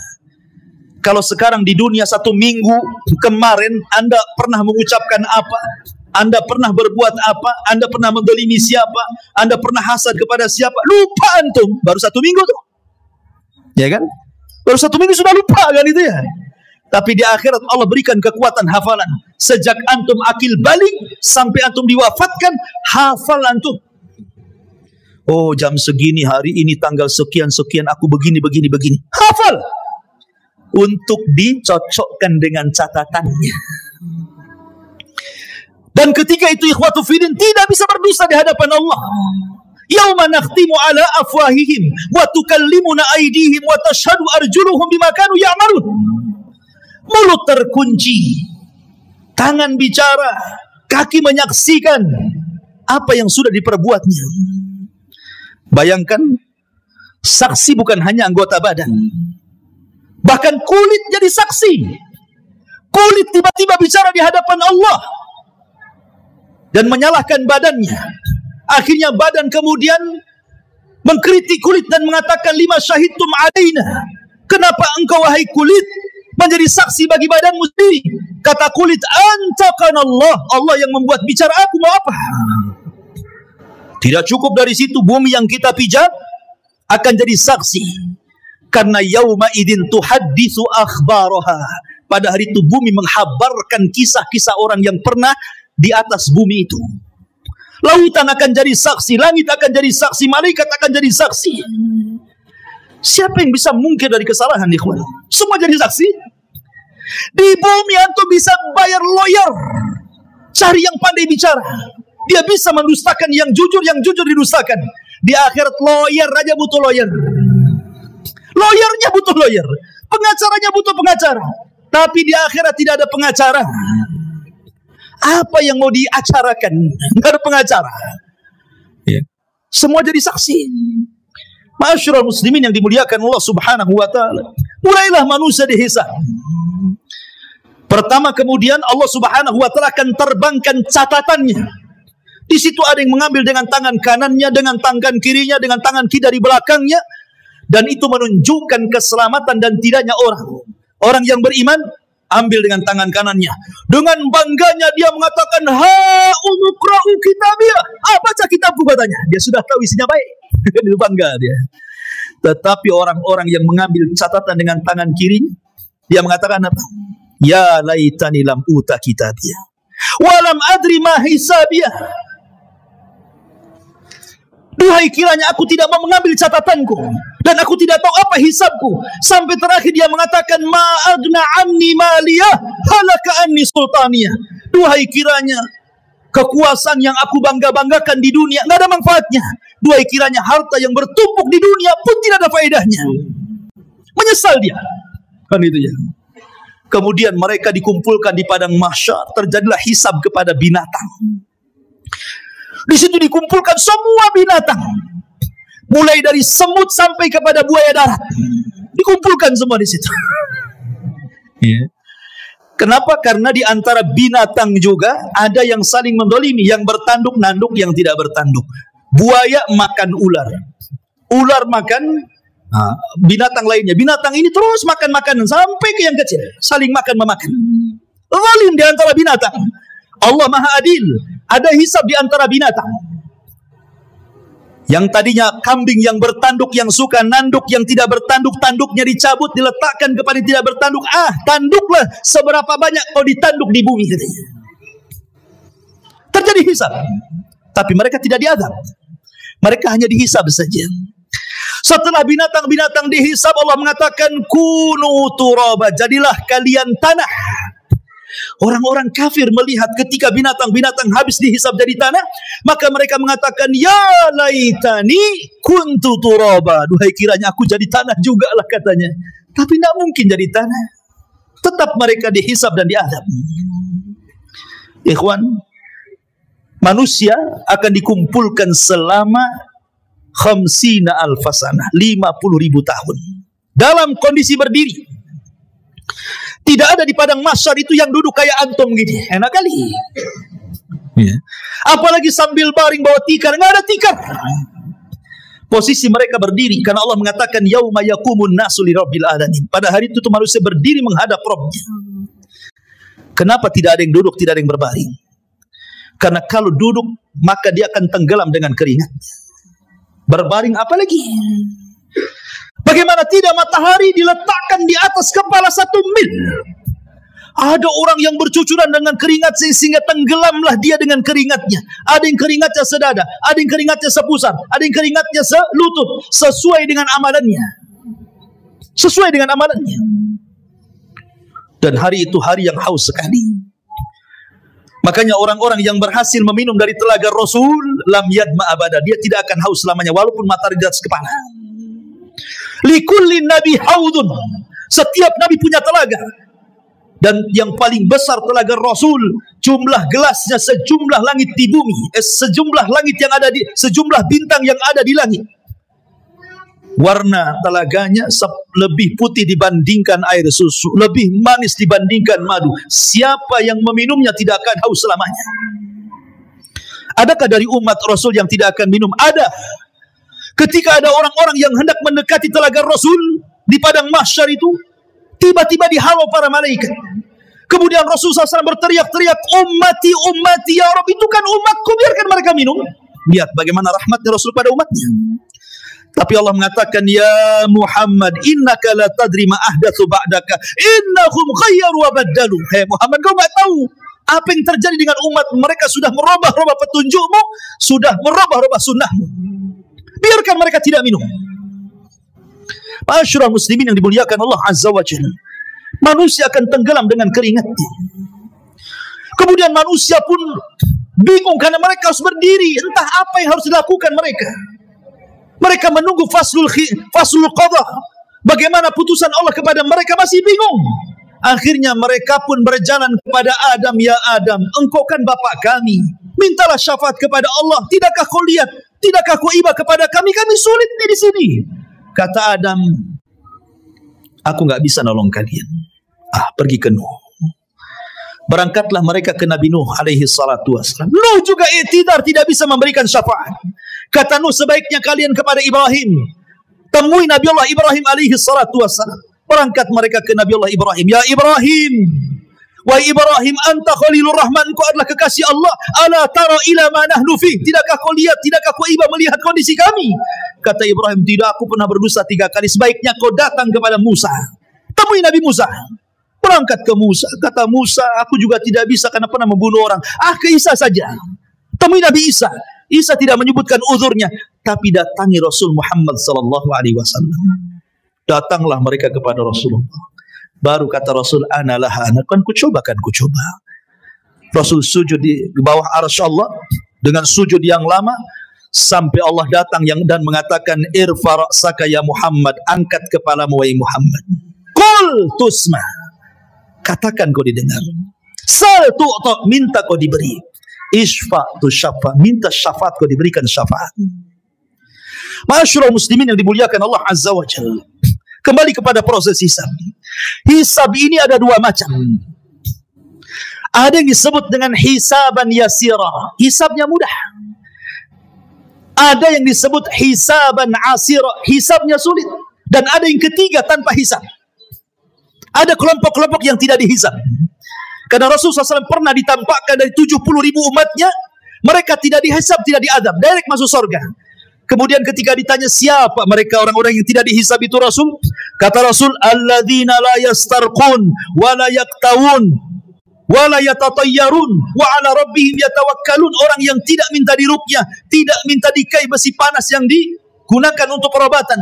Kalau sekarang di dunia 1 minggu kemarin Anda pernah mengucapkan apa, Anda pernah berbuat apa, Anda pernah mendolimi siapa, Anda pernah hasad kepada siapa, lupa antum. Baru 1 minggu tuh, ya kan? Baru 1 minggu sudah lupa kan itu ya. Tapi di akhirat Allah berikan kekuatan hafalan. Sejak antum akil balik sampai antum diwafatkan, hafal antum. Oh, jam segini, hari ini, tanggal sekian-sekian, aku begini. Hafal. Untuk dicocokkan dengan catatannya. Dan ketika itu ikhwatu fiddin tidak bisa berdusta di hadapan Allah. Yauma nakhtimu ala afwahihim wa tukallimuna aydihim wa tashhadu arjuluhum bima kanu ya'malun. Mulut terkunci, tangan bicara, kaki menyaksikan apa yang sudah diperbuatnya. Bayangkan, saksi bukan hanya anggota badan, bahkan kulit jadi saksi. Kulit tiba-tiba bicara di hadapan Allah dan menyalahkan badannya. Akhirnya badan kemudian mengkritik kulit dan mengatakan, lima syahidtum alaina, kenapa engkau wahai kulit menjadi saksi bagi badanmu sendiri? Kata kulit, antakanallah, Allah yang membuat bicara, aku mau apa? Tidak cukup dari situ, bumi yang kita pijat akan jadi saksi. Karena yauma idin tuhadditsu akhbaraha. Pada hari itu bumi menghabarkan kisah-kisah orang yang pernah di atas bumi itu. Lautan akan jadi saksi, langit akan jadi saksi, malaikat akan jadi saksi. Siapa yang bisa mungkir dari kesalahan, ikhwan? Semua jadi saksi. Di bumi antum bisa bayar lawyer, cari yang pandai bicara. Dia bisa mendustakan yang jujur didustakan. Di akhirat lawyer aja butuh lawyer. Lawyernya butuh lawyer. Pengacaranya butuh pengacara. Tapi di akhirat tidak ada pengacara. Apa yang mau diacarakan? Tidak ada pengacara. Ya. Semua jadi saksi. Ma'asyiral muslimin yang dimuliakan Allah Subhanahu wa taala. Mulailah manusia dihisab. Pertama kemudian Allah Subhanahu wa taala akan terbangkan catatannya. Di situ ada yang mengambil dengan tangan kanannya, dengan tangan kirinya, dengan tangan kiri dari belakangnya, dan itu menunjukkan keselamatan dan tidaknya orang. Orang yang beriman ambil dengan tangan kanannya. Dengan bangganya dia mengatakan, ha umqra'u kitabiyah. Baca kitabku, katanya. Dia sudah tahu isinya baik. Dia bangga dia. Tetapi orang-orang yang mengambil catatan dengan tangan kirinya, dia mengatakan apa? Ya laitani lam uta kitabiyah walam adri ma hisabiyah. Duhai kiranya aku tidak mau mengambil catatanku dan aku tidak tahu apa hisabku. Sampai terakhir dia mengatakan, ma agna anni maliyah halaka anni sultaniyah. Duhai kiranya kekuasaan yang aku bangga-banggakan di dunia nggak ada manfaatnya. Duhai kiranya harta yang bertumpuk di dunia pun tidak ada faedahnya. Menyesal dia. Kan itu ya. Kemudian mereka dikumpulkan di padang mahsyar, terjadilah hisab kepada binatang. Di situ dikumpulkan semua binatang, mulai dari semut sampai kepada buaya darat, dikumpulkan semua di situ. Yeah. Kenapa? Karena di antara binatang juga ada yang saling mendolimi, yang bertanduk nanduk, yang tidak bertanduk. Buaya makan ular, ular makan binatang lainnya. Binatang ini terus makan makanan sampai ke yang kecil, saling makan memakan. Zalim di antara binatang. Allah Maha Adil. Ada hisab di antara binatang. Yang tadinya kambing yang bertanduk, yang suka nanduk, yang tidak bertanduk, tanduknya dicabut, diletakkan kepada yang tidak bertanduk. Tanduklah seberapa banyak kau ditanduk di bumi. Terjadi hisab. Tapi mereka tidak diazab. Mereka hanya dihisab saja. Setelah binatang-binatang dihisab, Allah mengatakan, kunu turaba, jadilah kalian tanah. Orang-orang kafir melihat ketika binatang-binatang habis dihisab jadi tanah, maka mereka mengatakan, ya laitani kuntu turaba. Duhai kiranya aku jadi tanah juga lah, katanya. Tapi tidak mungkin jadi tanah. Tetap mereka dihisab dan diazab. Ikhwan, manusia akan dikumpulkan selama 50.000 sanah, 50.000 tahun. dalam kondisi berdiri. Tidak ada di padang mahsyar itu yang duduk kayak antum gini. Enak kali. Ya. Apalagi sambil baring bawa tikar, nggak ada tikar. Posisi mereka berdiri karena Allah mengatakan yauma yaqumun nasu lirabbil alamin. Pada hari itu manusia berdiri menghadap Rabbnya. Kenapa tidak ada yang duduk, tidak ada yang berbaring? Karena kalau duduk maka dia akan tenggelam dengan keringat. Berbaring apalagi? Bagaimana tidak matahari diletakkan di atas kepala 1 mil? Ada orang yang bercucuran dengan keringat sehingga tenggelamlah dia dengan keringatnya. Ada yang keringatnya sedada, ada yang keringatnya sepusar, ada yang keringatnya selutut, sesuai dengan amalannya. Sesuai dengan amalannya. Dan hari itu hari yang haus sekali. Makanya orang-orang yang berhasil meminum dari telaga Rasul, lam yadma abada, dia tidak akan haus selamanya walaupun matahari di atas kepala. Likulli nabi haudun. Setiap nabi punya telaga. Dan yang paling besar telaga Rasul, jumlah gelasnya sejumlah langit di bumi, sejumlah langit yang ada di, sejumlah bintang yang ada di langit. Warna telaganya lebih putih dibandingkan air susu, lebih manis dibandingkan madu. Siapa yang meminumnya tidak akan haus selamanya. Adakah dari umat Rasul yang tidak akan minum? Ada. Ketika ada orang-orang yang hendak mendekati telaga Rasul di padang mahsyar itu, tiba-tiba dihalau para malaikat. Kemudian Rasulullah SAW berteriak-teriak, ummati, ummati, ya Rabb, itu kan umatku, biarkan mereka minum. Lihat bagaimana rahmatnya Rasul pada umatnya. Tapi Allah mengatakan, ya Muhammad, innaka la tadri ma ahdatsu ba'daka, innahum khayyaru wa baddalu. Hei Muhammad, kau enggak tahu apa yang terjadi dengan umat. Mereka sudah merubah-rubah petunjukmu, sudah merubah-rubah sunnahmu. Biarkan mereka tidak minum. Ma'asyiral muslimin yang dimuliakan Allah Azza wa Jalla, manusia akan tenggelam dengan keringatnya. Kemudian manusia pun bingung karena mereka harus berdiri, entah apa yang harus dilakukan mereka. Mereka menunggu faslul qadha, bagaimana putusan Allah kepada mereka, masih bingung. Akhirnya mereka pun berjalan kepada Adam, ya Adam, engkau kan bapak kami, mintalah syafaat kepada Allah. Tidakkah kau lihat, tidakkah kau iba kepada kami sulit di sini. Kata Adam, aku nggak bisa nolong kalian. Pergi ke Nuh. Berangkatlah mereka ke Nabi Nuh alaihi salatu wassalam. Nuh juga i'tidar, tidak bisa memberikan syafaat. Kata Nuh, sebaiknya kalian kepada Ibrahim. Temui Nabi Allah Ibrahim alaihi salatu wassalam. Berangkat mereka ke Nabi Allah Ibrahim. Ya Ibrahim, wahai Ibrahim, anta khalilur rahman, kau adalah kekasih Allah. Ala tara ila ma nahnu fi, tidakkah kau lihat, tidakkah kau iba melihat kondisi kami? Kata Ibrahim, tidak, aku pernah berdosa 3 kali. Sebaiknya kau datang kepada Musa. Temui Nabi Musa. Berangkat ke Musa. Kata Musa, aku juga tidak bisa karena pernah membunuh orang. Ke Isa saja. Temui Nabi Isa. Isa tidak menyebutkan uzurnya, tapi datangi Rasul Muhammad sallallahu alaihi wasallam. Datanglah mereka kepada Rasulullah. Baru kata Rasul, ana laha, kan ku coba. Rasul sujud di bawah arsy Allah dengan sujud yang lama sampai Allah datang dan mengatakan, irfa ra'saka ya Muhammad, angkat kepalamu wahai Muhammad. Qul tusma, katakan kau didengar. Sal tu'ta, minta kau diberi. Isfa tu syafa, minta syafaat kau diberikan syafaat. Ma'asyiral muslimin yang dimuliakan Allah Azza wa Jalla. Kembali kepada proses hisab. Hisab ini ada 2 macam. Ada yang disebut dengan hisaban yasira, hisabnya mudah. Ada yang disebut hisaban asira, hisabnya sulit. Dan ada yang ketiga tanpa hisab. Ada kelompok-kelompok yang tidak dihisab. Karena Rasulullah SAW pernah ditampakkan dari 70.000 umatnya, mereka tidak dihisab, tidak diadab, direct masuk surga. Kemudian ketika ditanya siapa mereka orang-orang yang tidak dihisab itu Rasul, kata Rasul, alladzina la yastarqun wa la yaktawun wa la yatatayyarun wa ala rabbihim yatawakkalun. Orang yang tidak minta diruqyah, tidak minta dikai besi panas yang digunakan untuk perobatan,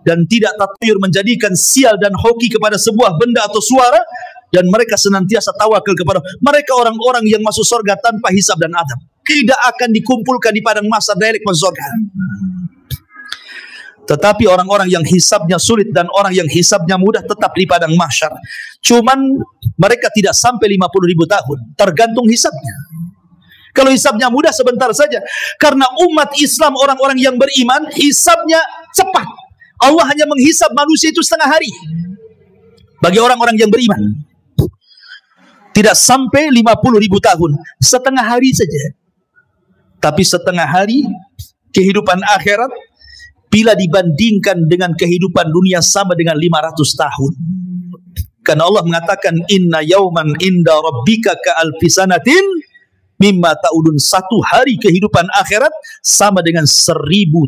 dan tidak tatayur menjadikan sial dan hoki kepada sebuah benda atau suara, dan mereka senantiasa tawakal kepada mereka. Orang-orang yang masuk surga tanpa hisab dan adab, tidak akan dikumpulkan di padang mahsyar, direct masuk surga. Tetapi orang-orang yang hisabnya sulit dan orang yang hisabnya mudah tetap di padang mahsyar. Cuman mereka tidak sampai 50.000 tahun, tergantung hisabnya. Kalau hisabnya mudah sebentar saja, karena umat Islam orang-orang yang beriman hisabnya cepat. Allah hanya menghisab manusia itu setengah hari. Bagi orang-orang yang beriman, tidak sampai 50.000 tahun, setengah hari saja. Tapi setengah hari kehidupan akhirat bila dibandingkan dengan kehidupan dunia sama dengan 500 tahun. Karena Allah mengatakan inna yauman inda rabbika ka'alfi sanatin mimma ta'udun. Satu hari kehidupan akhirat sama dengan 1000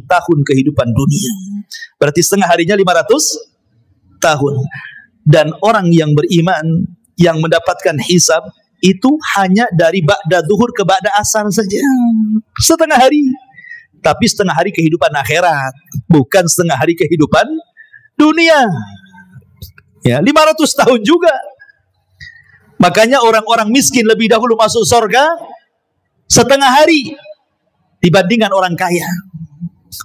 tahun kehidupan dunia. Berarti setengah harinya 500 tahun. Dan orang yang beriman yang mendapatkan hisab itu hanya dari ba'da zuhur ke ba'da asar saja. Setengah hari. Tapi setengah hari kehidupan akhirat, bukan setengah hari kehidupan dunia. Ya, 500 tahun juga. Makanya orang-orang miskin lebih dahulu masuk surga setengah hari dibandingkan orang kaya.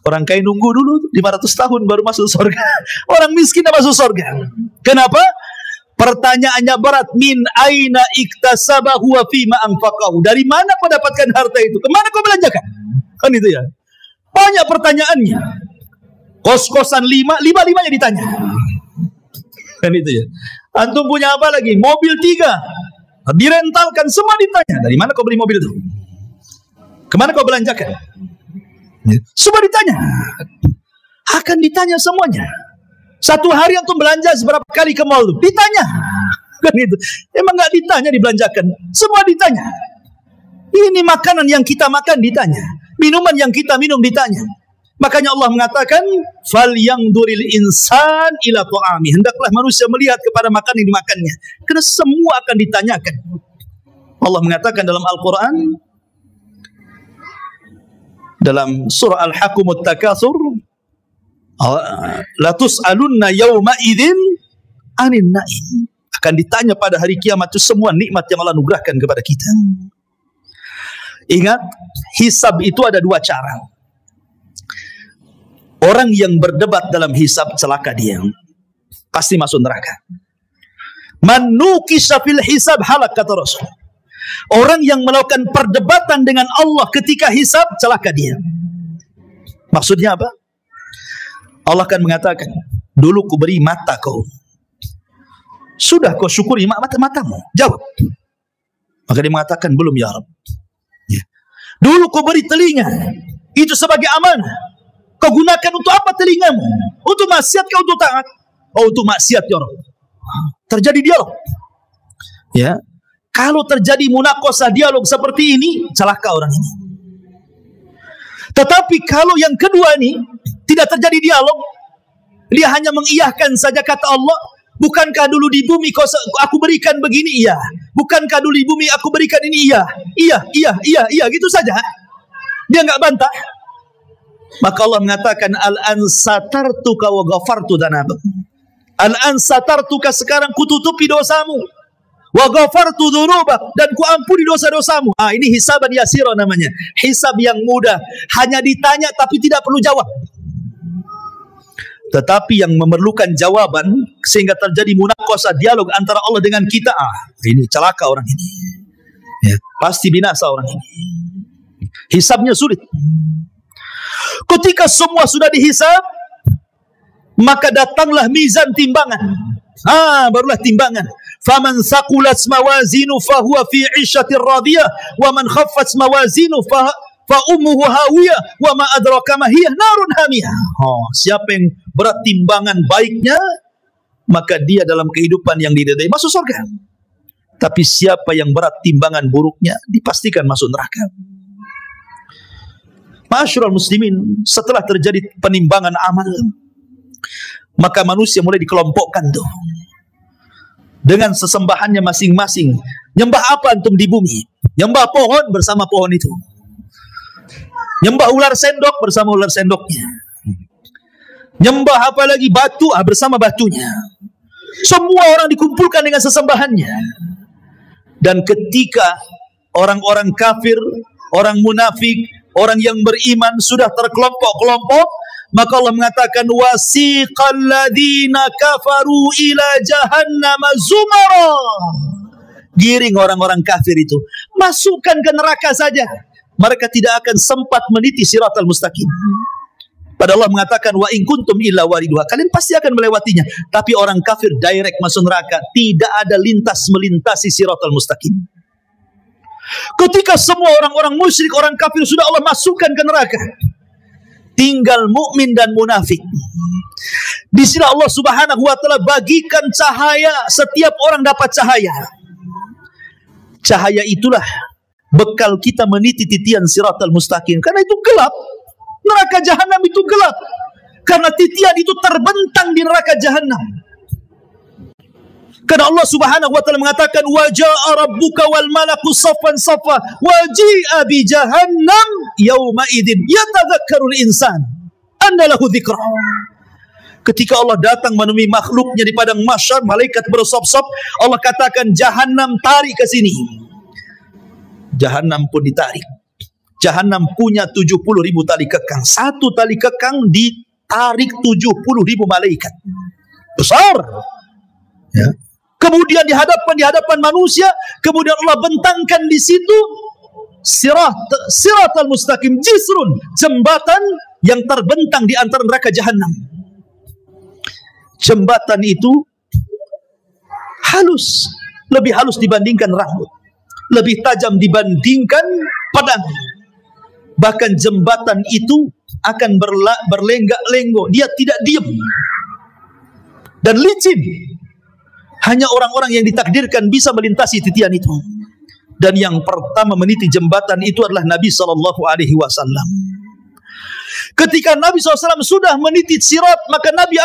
Orang kaya nunggu dulu 500 tahun baru masuk surga. Orang miskin dah masuk surga. Kenapa? Pertanyaannya berat. Min aina iktasabahu wa fima anfaqahu. Dari mana kau dapatkan harta itu? Kemana kau belanjakan? Kan itu ya. Banyak pertanyaannya. Kos-kosan 5-5-nya ditanya. Kan itu ya. Antum punya apa lagi? Mobil 3. Direntalkan, semua ditanya. Dari mana kau beli mobil itu? Kemana kau belanjakan? Semua ditanya. Akan ditanya semuanya. Satu hari antum belanja seberapa kali ke mall itu? Ditanya. Kan itu. Emang nggak ditanya dibelanjakan? Semua ditanya. Ini makanan yang kita makan ditanya. Minuman yang kita minum ditanya. Makanya Allah mengatakan, "Falyangduril insan ila ta'ami." Hendaklah manusia melihat kepada makanan yang dimakannya. Karena semua akan ditanyakan. Allah mengatakan dalam Al-Quran, dalam surah Al-Hakumut Takatsur, "La tus'alunna yawma idzin 'anil na'im." Akan ditanya pada hari kiamat itu semua nikmat yang Allah anugerahkan kepada kita. Ingat, hisab itu ada dua cara. Orang yang berdebat dalam hisab celaka dia. Pasti masuk neraka. Man nukisha fil hisab halak, kata Rasul. Orang yang melakukan perdebatan dengan Allah ketika hisab celaka dia. Maksudnya apa? Allah akan mengatakan, dulu ku beri mata kau. Sudah kau syukuri matamu? Jawab. Maka dia mengatakan, belum ya Rabb. Dulu kau beri telinga, itu sebagai amanah. Kau gunakan untuk apa telingamu? Untuk maksiat kau untuk taat? Oh, untuk maksiat ya Rabb. Terjadi dialog. Ya, kalau terjadi munaqashah dialog seperti ini, celaka orang ini. Tetapi kalau yang kedua ini tidak terjadi dialog, dia hanya mengiyahkan saja kata Allah. Bukankah dulu di bumi aku berikan begini? Iya. Bukankah dulu di bumi aku berikan ini? Iya. Iya, gitu saja. Dia nggak bantah. Maka Allah mengatakan, al-an satartuka wa ghafartu dzanabak. Al-an satartuka, sekarang kututupi dosamu. Wa ghafartu dzunubak, dan ku ampuni dosa-dosamu. Ini hisaban yasira namanya. Hisab yang mudah. Hanya ditanya tapi tidak perlu jawab. Tetapi yang memerlukan jawaban sehingga terjadi munaqashah dialog antara Allah dengan kita, ini celaka orang ini. Ya, pasti binasa orang ini. Hisabnya sulit. Ketika semua sudah dihisab, maka datanglah mizan timbangan. Barulah timbangan. Faman thaqulat mawazinu fahuwa fi 'ishatir radiyah wa man khaffat mawazinu fa ummuhu hawiyah wa ma adraka ma hiya narun hamiyah. Siapa yang berat timbangan baiknya, maka dia dalam kehidupan yang diridai masuk surga. Tapi siapa yang berat timbangan buruknya, dipastikan masuk neraka. Ma'asyiral muslimin, setelah terjadi penimbangan amal, maka manusia mulai dikelompokkan tuh dengan sesembahannya masing-masing. Nyembah apa antum di bumi? Nyembah pohon, bersama pohon itu. Nyembah ular sendok, bersama ular sendoknya. Nyembah apa lagi? Batu, bersama batunya. Semua orang dikumpulkan dengan sesembahannya. Dan ketika orang-orang kafir, orang munafik, orang yang beriman sudah terkelompok-kelompok, maka Allah mengatakan, wasiqal ladzina kafaru ila jahannam zumara. Giring orang-orang kafir itu, masukkan ke neraka saja. Mereka tidak akan sempat meniti siratal mustaqim. Padahal Allah mengatakan wa in kuntum illa wariduha, kalian pasti akan melewatinya. Tapi orang kafir direct masuk neraka, tidak ada lintas melintasi siratal mustaqim. Ketika semua orang-orang musyrik, orang kafir sudah Allah masukkan ke neraka, tinggal mukmin dan munafik. Di sini Allah Subhanahu wa taala bagikan cahaya, setiap orang dapat cahaya. Cahaya itulah bekal kita meniti titian siratal mustaqim, karena itu gelap. Neraka jahanam itu gelap karena titian itu terbentang di neraka jahanam. Karena Allah Subhanahu wa taala mengatakan wa jaa rabbuka wal malaku saffan saffa wa ji'a bi jahannam yauma idzin yatadzakkarul insan anna lahu dzikra. Ketika Allah datang menemui makhluknya di padang mahsyar, malaikat bersop-sop, Allah katakan jahanam tarik ke sini. Jahanam pun ditarik. Jahanam punya 70.000 tali kekang. Satu tali kekang ditarik 70.000 malaikat. Besar. Ya. Kemudian di hadapan manusia, kemudian Allah bentangkan di situ siratal mustaqim, jisrun, jembatan yang terbentang di antara neraka jahanam. Jembatan itu halus, lebih halus dibandingkan rambut, lebih tajam dibandingkan pedang. Bahkan jembatan itu akan berlenggak-lenggok, dia tidak diam dan licin. Hanya orang-orang yang ditakdirkan bisa melintasi titian itu. Dan yang pertama meniti jembatan itu adalah Nabi SAW. Ketika Nabi SAW sudah meniti sirat, maka Nabi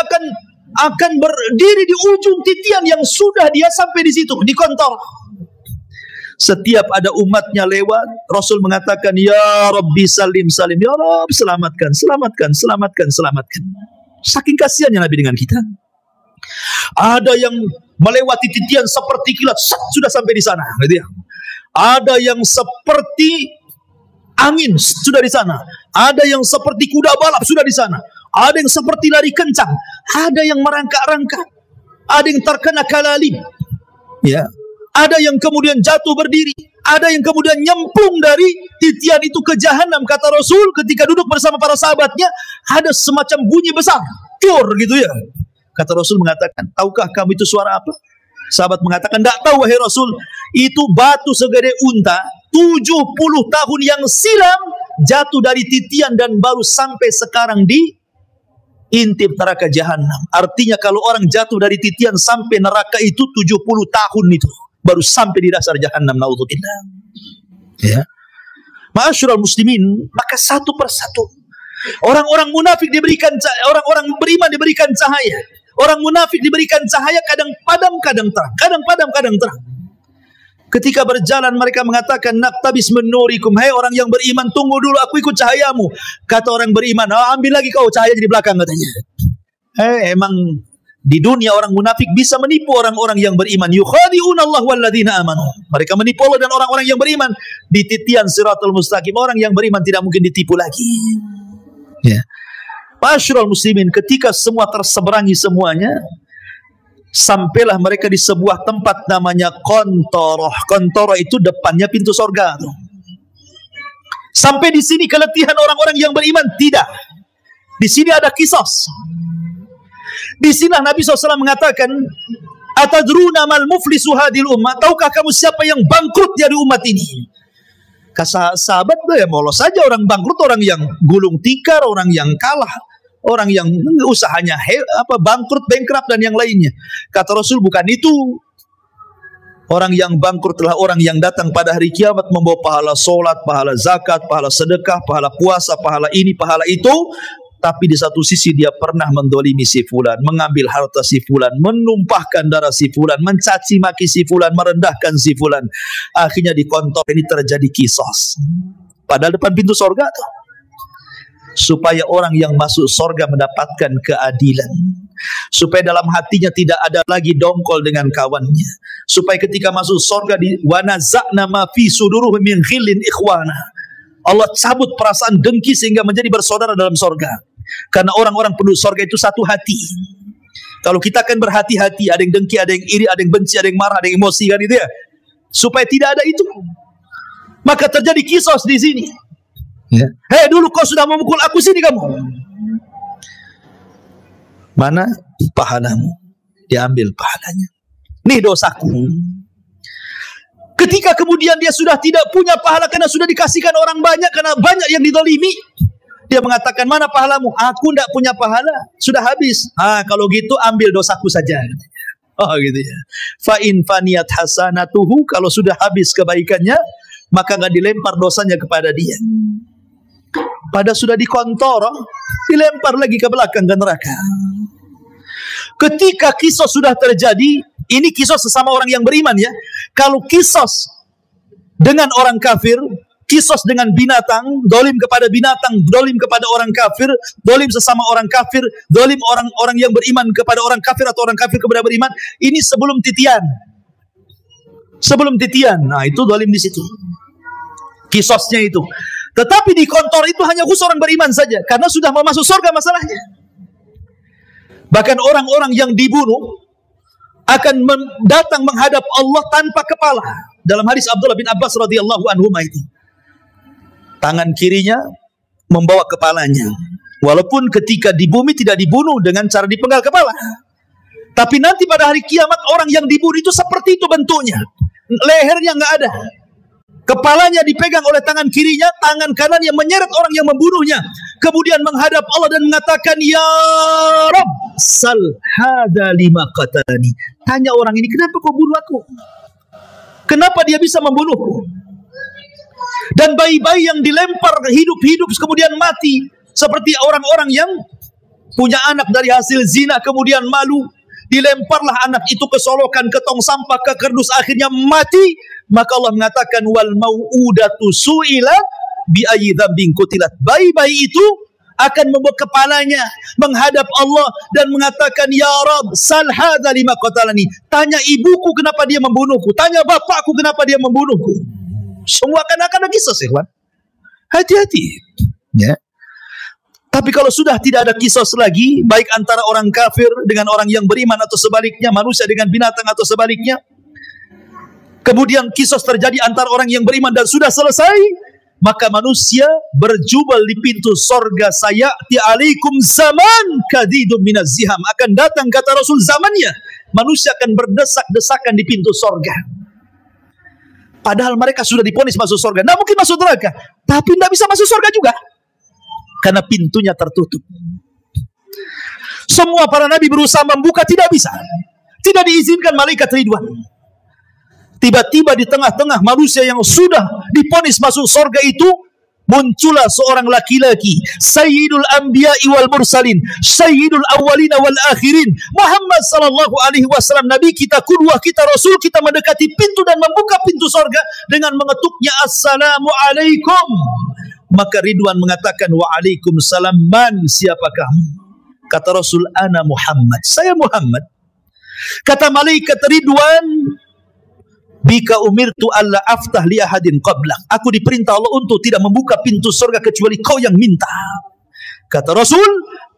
akan berdiri di ujung titian yang sudah dia sampai di situ, di kontor. Setiap ada umatnya lewat, Rasul mengatakan, Ya Rabbi salim salim, Ya Rabb selamatkan, selamatkan, selamatkan, selamatkan. Saking kasihannya Nabi dengan kita. Ada yang melewati titian seperti kilat, sudah sampai di sana, gitu ya. Ada yang seperti angin, sudah di sana. Ada yang seperti kuda balap, sudah di sana. Ada yang seperti lari kencang. Ada yang merangkak-rangkak. Ada yang terkena kalalib. Ya. Ada yang kemudian jatuh berdiri. Ada yang kemudian nyemplung dari titian itu ke jahanam. Kata Rasul ketika duduk bersama para sahabatnya, ada semacam bunyi besar, pure gitu ya. Kata Rasul mengatakan, tahukah kamu itu suara apa? Sahabat mengatakan, tidak tahu wahai Rasul. Itu batu segede unta 70 tahun yang silam jatuh dari titian dan baru sampai sekarang di intip neraka jahanam. Artinya kalau orang jatuh dari titian sampai neraka itu 70 tahun itu baru sampai di dasar jahanam, naudzubillah. Ya. Ma'asyiral muslimin, maka satu persatu orang-orang munafik diberikan orang-orang beriman diberikan cahaya. Orang munafik diberikan cahaya kadang padam, kadang terang. Kadang padam, kadang terang. Ketika berjalan mereka mengatakan, Naqtabis min nurikum. Hai orang yang beriman, tunggu dulu, aku ikut cahayamu. Kata orang beriman, ambil lagi kau cahaya di belakang, katanya. Emang di dunia orang munafik bisa menipu orang-orang yang beriman. Yukhadi'una Allah walladzina amanu. Mereka menipu Allah dan orang-orang yang beriman. Di titian siratul mustaqim, orang yang beriman tidak mungkin ditipu lagi. Ya. Ma'asyiral muslimin, ketika semua terseberangi semuanya, sampailah mereka di sebuah tempat namanya Qantoroh. Qantoroh itu depannya pintu sorga. Sampai di sini keletihan orang-orang yang beriman? Tidak. Di sini ada kisos. Di sini Nabi SAW mengatakan, Atadruna mal muflisu hadil ummah. Tahukah kamu siapa yang bangkrut dari umat ini? Kata sahabat, ya molos saja orang bangkrut, orang yang gulung tikar, orang yang kalah, orang yang usahanya bangkrut, bankrupt dan yang lainnya. Kata Rasul, bukan itu. Orang yang bangkrut adalah orang yang datang pada hari kiamat membawa pahala solat, pahala zakat, pahala sedekah, pahala puasa, pahala ini, pahala itu. Tapi di satu sisi dia pernah mendolimi si fulan, mengambil harta si fulan, menumpahkan darah si fulan, mencaci maki si fulan, merendahkan si fulan. Akhirnya di kontor ini terjadi kisos. Padahal depan pintu sorga tuh. Supaya orang yang masuk sorga mendapatkan keadilan. Supaya dalam hatinya tidak ada lagi dongkol dengan kawannya. Supaya ketika masuk sorga di wanaza'na ma fi suduruhum min ghillin ikhwana. Allah cabut perasaan dengki sehingga menjadi bersaudara dalam sorga. Karena orang-orang penduduk sorga itu satu hati. Kalau kita akan berhati-hati, ada yang dengki, ada yang iri, ada yang benci, ada yang marah, ada yang emosi, kan itu ya. Supaya tidak ada itu, maka terjadi kisos di sini. Ya. Hei, dulu kau sudah memukul aku, sini kamu. Mana pahalamu? Diambil pahalanya. Nih dosaku. Ketika kemudian dia sudah tidak punya pahala karena sudah dikasihkan orang banyak, karena banyak yang dizalimi, dia mengatakan, mana pahalamu? Aku tidak punya pahala, sudah habis. Kalau gitu ambil dosaku saja. Oh gitu ya. Fa in faniyat hasanatuhu, kalau sudah habis kebaikannya, maka nggak dilempar dosanya kepada dia. Pada sudah dikontor, dilempar lagi ke belakang ke neraka. Ketika kisos sudah terjadi, ini kisos sesama orang yang beriman ya. Kalau kisos dengan orang kafir, kisos dengan binatang, dolim kepada binatang, dolim kepada orang kafir, dolim sesama orang kafir, dolim orang-orang yang beriman kepada orang kafir atau orang kafir kepada beriman, ini sebelum titian. Sebelum titian, nah itu dolim di situ. Kisosnya itu. Tetapi di kontor itu hanya khusus orang beriman saja, karena sudah mau masuk surga masalahnya. Bahkan orang-orang yang dibunuh akan datang menghadap Allah tanpa kepala. Dalam hadis Abdullah bin Abbas radhiyallahu anhu itu, tangan kirinya membawa kepalanya. Walaupun ketika di bumi tidak dibunuh dengan cara dipenggal kepala, tapi nanti pada hari kiamat orang yang dibunuh itu seperti itu bentuknya. Lehernya nggak ada, kepalanya dipegang oleh tangan kirinya, tangan kanannya menyeret orang yang membunuhnya, kemudian menghadap Allah dan mengatakan, Ya Rabb, sal hada lima qatalani. Tanya orang ini, kenapa kau bunuh aku? Kenapa dia bisa membunuhku? Dan bayi-bayi yang dilempar hidup-hidup kemudian mati, seperti orang-orang yang punya anak dari hasil zina kemudian malu, dilemparlah anak itu ke solokan, ke tong sampah, ke kerdus, akhirnya mati. Maka Allah mengatakan, wal mau'udatu su'ilat bi ayyi dzambin qutilat. Bayi-bayi itu akan membawa kepalanya menghadap Allah dan mengatakan, Ya Rabb, sal hadza lima qatalani. Tanya ibuku kenapa dia membunuhku, tanya bapakku kenapa dia membunuhku. Semua akan ada kisah, ikhwan. Hati-hati ya. Tapi kalau sudah tidak ada kisah lagi, baik antara orang kafir dengan orang yang beriman atau sebaliknya, manusia dengan binatang atau sebaliknya, kemudian kisah terjadi antara orang yang beriman dan sudah selesai, maka manusia berjubel di pintu sorga. Sayati alaikum zaman kadidum minaz ziham. Akan datang, kata Rasul, zamannya manusia akan berdesak-desakan di pintu sorga. Padahal mereka sudah diponis masuk sorga, tidak mungkin masuk neraka, tapi tidak bisa masuk sorga juga karena pintunya tertutup. Semua para nabi berusaha membuka, tidak bisa, tidak diizinkan malaikat Ridwan. Tiba-tiba di tengah-tengah manusia yang sudah diponis masuk surga itu, muncullah seorang laki-laki, Sayyidul Anbiya'i wal Mursalin, Sayyidul Awwalina wal Akhirin, Muhammad sallallahu alaihi wasallam, Nabi kita, qudwah kita, Rasul kita, mendekati pintu dan membuka pintu surga dengan mengetuknya, Assalamu alaikum. Maka Ridwan mengatakan, Waalaikumsalam, man, siapa kamu? Kata Rasul, ana Muhammad, saya Muhammad. Kata malaikat Ridwan, bika umirtu alla aftah li ahadin qablak. Aku diperintah Allah untuk tidak membuka pintu surga kecuali kau yang minta. Kata Rasul,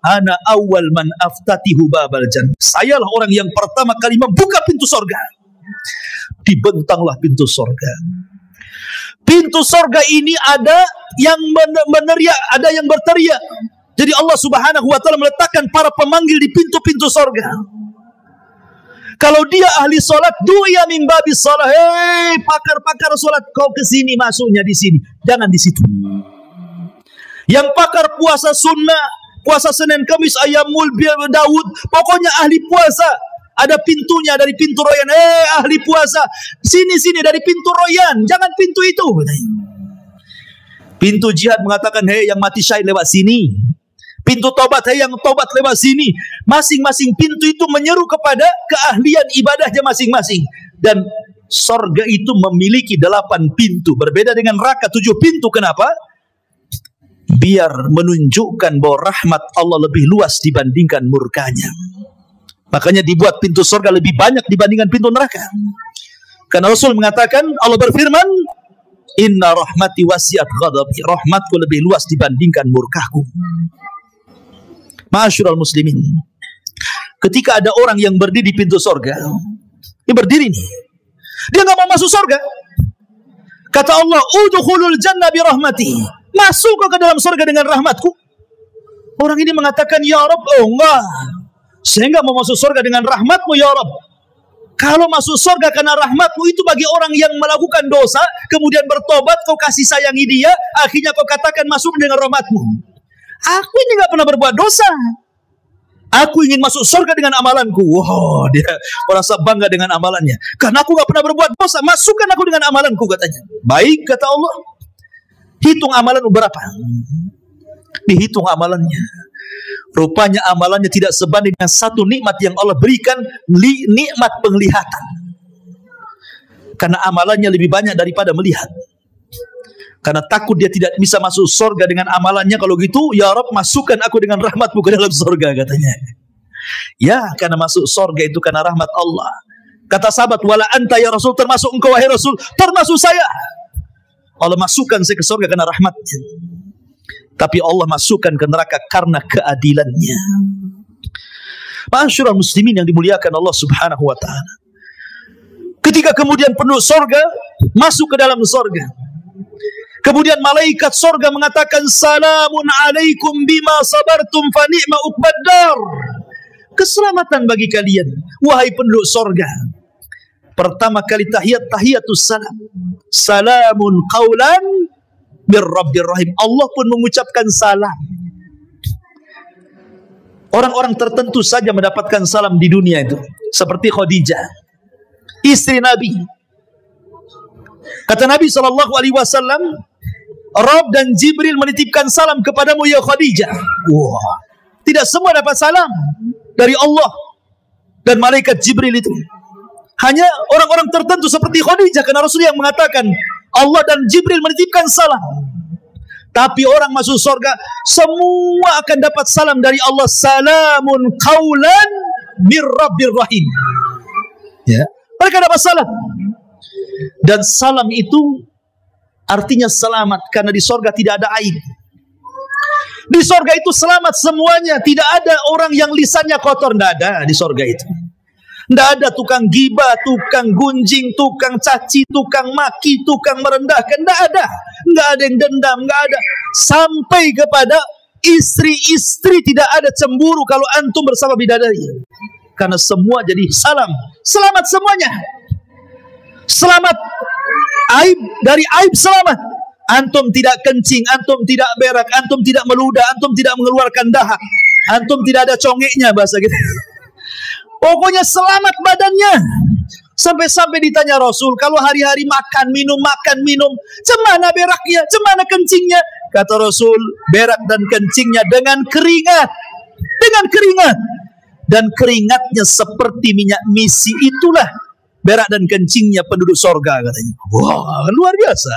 ana awal man aftatihu babal jannah. Sayalah orang yang pertama kali membuka pintu surga. Dibentanglah pintu surga. Pintu surga ini ada yang meneriak, ada yang berteriak. Jadi Allah Subhanahu wa taala meletakkan para pemanggil di pintu-pintu surga. Kalau dia ahli solat, du'a min babis salat. Hei, pakar-pakar solat, kau ke sini, masuknya di sini, jangan di situ. Yang pakar puasa sunnah, puasa Senin Kamis, Ayyamul Daud, pokoknya ahli puasa, ada pintunya dari pintu royan. Ahli puasa, sini dari pintu royan, jangan pintu itu. Pintu jihad mengatakan, hei yang mati syahid lewat sini. Pintu tobat, yang tobat lewat sini. Masing-masing pintu itu menyeru kepada keahlian ibadahnya masing-masing. Dan sorga itu memiliki 8 pintu. Berbeda dengan neraka 7 pintu. Kenapa? Biar menunjukkan bahwa rahmat Allah lebih luas dibandingkan murkanya. Makanya dibuat pintu sorga lebih banyak dibandingkan pintu neraka. Karena Rasul mengatakan, Allah berfirman, Inna rahmati wasiat ghadabi. Rahmatku lebih luas dibandingkan murkahku. Ma'asyiral muslimin, ketika ada orang yang berdiri di pintu sorga, dia berdiri nih, dia nggak mau masuk sorga. Kata Allah, udkhulul jannah bi rahmati, masuk ke dalam sorga dengan rahmatku. Orang ini mengatakan, Ya Rabb, oh enggak, sehingga mau masuk surga dengan rahmat-Mu ya Rabb. Kalau masuk surga karena rahmat-Mu itu bagi orang yang melakukan dosa, kemudian bertobat, kau kasih sayangi dia, akhirnya kau katakan masuk dengan rahmat-Mu. Aku ini nggak pernah berbuat dosa. Aku ingin masuk surga dengan amalanku. Wow, dia merasa bangga dengan amalannya. Karena aku nggak pernah berbuat dosa, masukkan aku dengan amalanku, katanya. Baik, kata Allah. Hitung amalanmu berapa? Dihitung amalannya. Rupanya amalannya tidak sebanding dengan satu nikmat yang Allah berikan, nikmat penglihatan. Karena amalannya lebih banyak daripada melihat. Karena takut dia tidak bisa masuk surga dengan amalannya. Kalau gitu, ya Rabb, masukkan aku dengan rahmat-Mu ke dalam surga, katanya. Ya, karena masuk surga itu karena rahmat Allah. Kata sahabat, wala anta ya Rasul, termasuk engkau wahai Rasul, termasuk saya. Allah masukkan saya ke surga karena rahmatnya. Tapi Allah masukkan ke neraka karena keadilannya. Ma'asyiral muslimin yang dimuliakan Allah Subhanahu wa ta'ala. Ketika kemudian penduduk surga masuk ke dalam surga, kemudian malaikat surga mengatakan, salamun alaikum bima sabartum fa ni'ma uqbaddar. Keselamatan bagi kalian, wahai penduduk surga. Pertama kali tahiyatus salam. Salamun qaulan bir Rabbir Rahim. Allah pun mengucapkan salam. Orang-orang tertentu saja mendapatkan salam di dunia itu. Seperti Khadijah, istri Nabi. Kata Nabi SAW, Rabb dan Jibril menitipkan salam kepadamu ya Khadijah. Wah, tidak semua dapat salam dari Allah dan malaikat Jibril itu. Hanya orang-orang tertentu seperti Khadijah, karena Rasul yang mengatakan Allah dan Jibril menitipkan salam. Tapi orang masuk surga semua akan dapat salam dari Allah. Salamun qaulan mir Rabbir Rahim. Ya, mereka dapat salam. Dan salam itu artinya selamat, karena di surga tidak ada aib. Di surga itu selamat semuanya, tidak ada orang yang lisannya kotor, tidak ada di surga itu. Tidak ada tukang gibah, tukang gunjing, tukang caci, tukang maki, tukang merendahkan. Tidak ada. Tidak ada yang dendam, tidak ada. Sampai kepada istri-istri tidak ada cemburu kalau antum bersama bidadari. Karena semua jadi salam. Selamat semuanya. Selamat aib, dari aib selamat. Antum tidak kencing, antum tidak berak, antum tidak meludah, antum tidak mengeluarkan dahak, antum tidak ada congeknya, bahasa gitu. Pokoknya selamat badannya. Sampai-sampai ditanya Rasul, kalau hari-hari makan minum, cemana beraknya, cemana kencingnya? Kata Rasul, berak dan kencingnya dengan keringat. Dengan keringat. Dan keringatnya seperti minyak misi, itulah berak dan kencingnya penduduk sorga, katanya. Wah, luar biasa.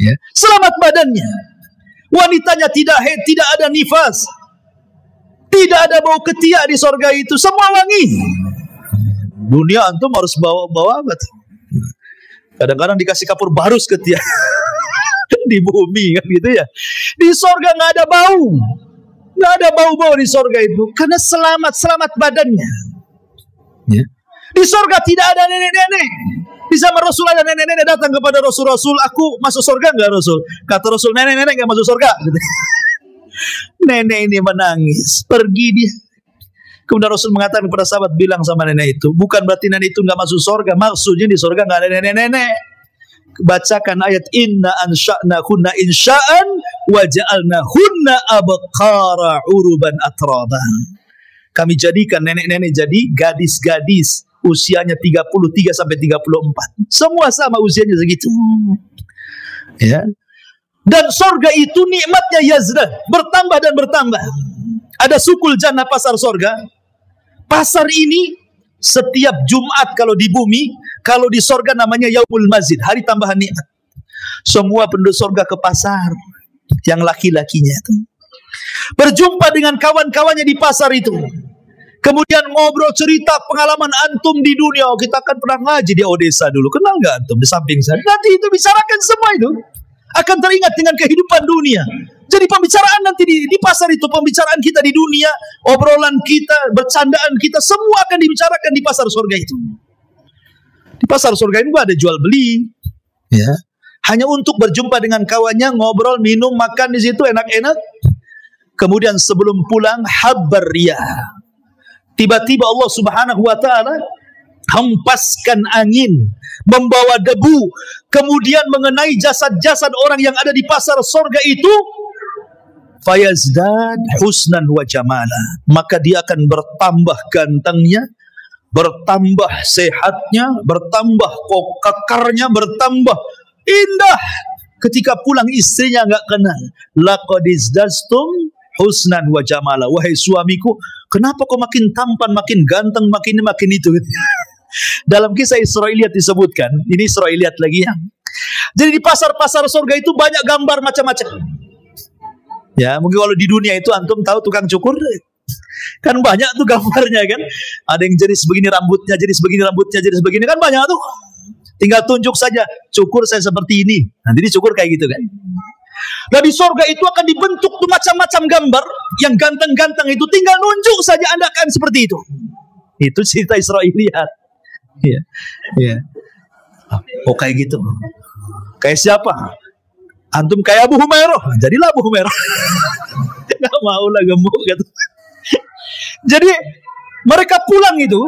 Ya. Selamat badannya. Wanitanya tidak haid, tidak ada nifas. Tidak ada bau ketiak di sorga itu, semua wangi. Dunia antum harus bawa-bawa apa? Kadang-kadang dikasih kapur barus ketiak di bumi kan gitu ya. Di sorga nggak ada bau, nggak ada bau-bau di sorga itu, karena selamat badannya. Ya. Di sorga tidak ada nenek-nenek. Di zaman Rasul ada nenek-nenek datang kepada Rasul, aku masuk sorga nggak Rasul? Kata Rasul, nenek-nenek nggak masuk sorga. Nenek ini menangis, pergi dia. Kemudian Rasul mengatakan kepada sahabat, bilang sama nenek itu, bukan berarti nenek itu nggak masuk surga, maksudnya di surga nggak ada nenek-nenek. Bacakan ayat inna ansha'na hunna insha'an wa ja'alna hunna abqara uruban atraban. Kami jadikan nenek-nenek jadi gadis-gadis usianya 33 sampai 34. Semua sama usianya segitu. Ya. Dan surga itu nikmatnya yazdah, bertambah dan bertambah. Ada sukul jannah, pasar surga. Pasar ini setiap Jumat kalau di bumi, kalau di surga namanya Yaumul Mazid, hari tambahan nikmat. Semua penduduk surga ke pasar, yang laki-lakinya itu berjumpa dengan kawan-kawannya di pasar itu. Kemudian ngobrol cerita pengalaman antum di dunia. Kita kan pernah ngaji di Odessa dulu, kenal nggak antum di samping saya? Nanti itu bicarakan semua itu. Akan teringat dengan kehidupan dunia. Jadi pembicaraan nanti di pasar itu, pembicaraan kita di dunia, obrolan kita, bercandaan kita, semua akan dibicarakan di pasar surga itu. Di pasar surga itu ada jual beli, ya. Hanya untuk berjumpa dengan kawannya, ngobrol, minum, makan di situ enak-enak. Kemudian sebelum pulang, habar riyah. Tiba-tiba Allah Subhanahu wa ta'ala hempaskan angin, membawa debu, kemudian mengenai jasad-jasad orang yang ada di pasar sorga itu. Fayazdad husnan wa jamala, maka dia akan bertambah gantengnya, bertambah sehatnya, bertambah kekarnya, bertambah indah. Ketika pulang istrinya nggak kenal. Laqad izdastum husnan wa jamala, wahai suamiku, kenapa kau makin tampan, makin ganteng, makin itu. Dalam kisah Israiliyat disebutkan, ini Israiliyat lagi ya. Jadi di pasar-pasar surga itu banyak gambar macam-macam. Ya, mungkin kalau di dunia itu antum tahu tukang cukur, kan banyak tuh gambarnya kan. Ada yang jenis begini rambutnya, jenis begini rambutnya, jenis begini, kan banyak tuh. Tinggal tunjuk saja, cukur saya seperti ini. Nanti dicukur kayak gitu kan. Nah di surga itu akan dibentuk tuh macam-macam gambar yang ganteng-ganteng itu, tinggal nunjuk saja Anda akan seperti itu. Itu cerita Israiliyat. Iya. Iya. Oh kayak gitu. Kayak siapa? Antum kayak Abu Humairah, jadilah Abu Humairah. Gak mau lah, gemuk gitu. Jadi mereka pulang itu,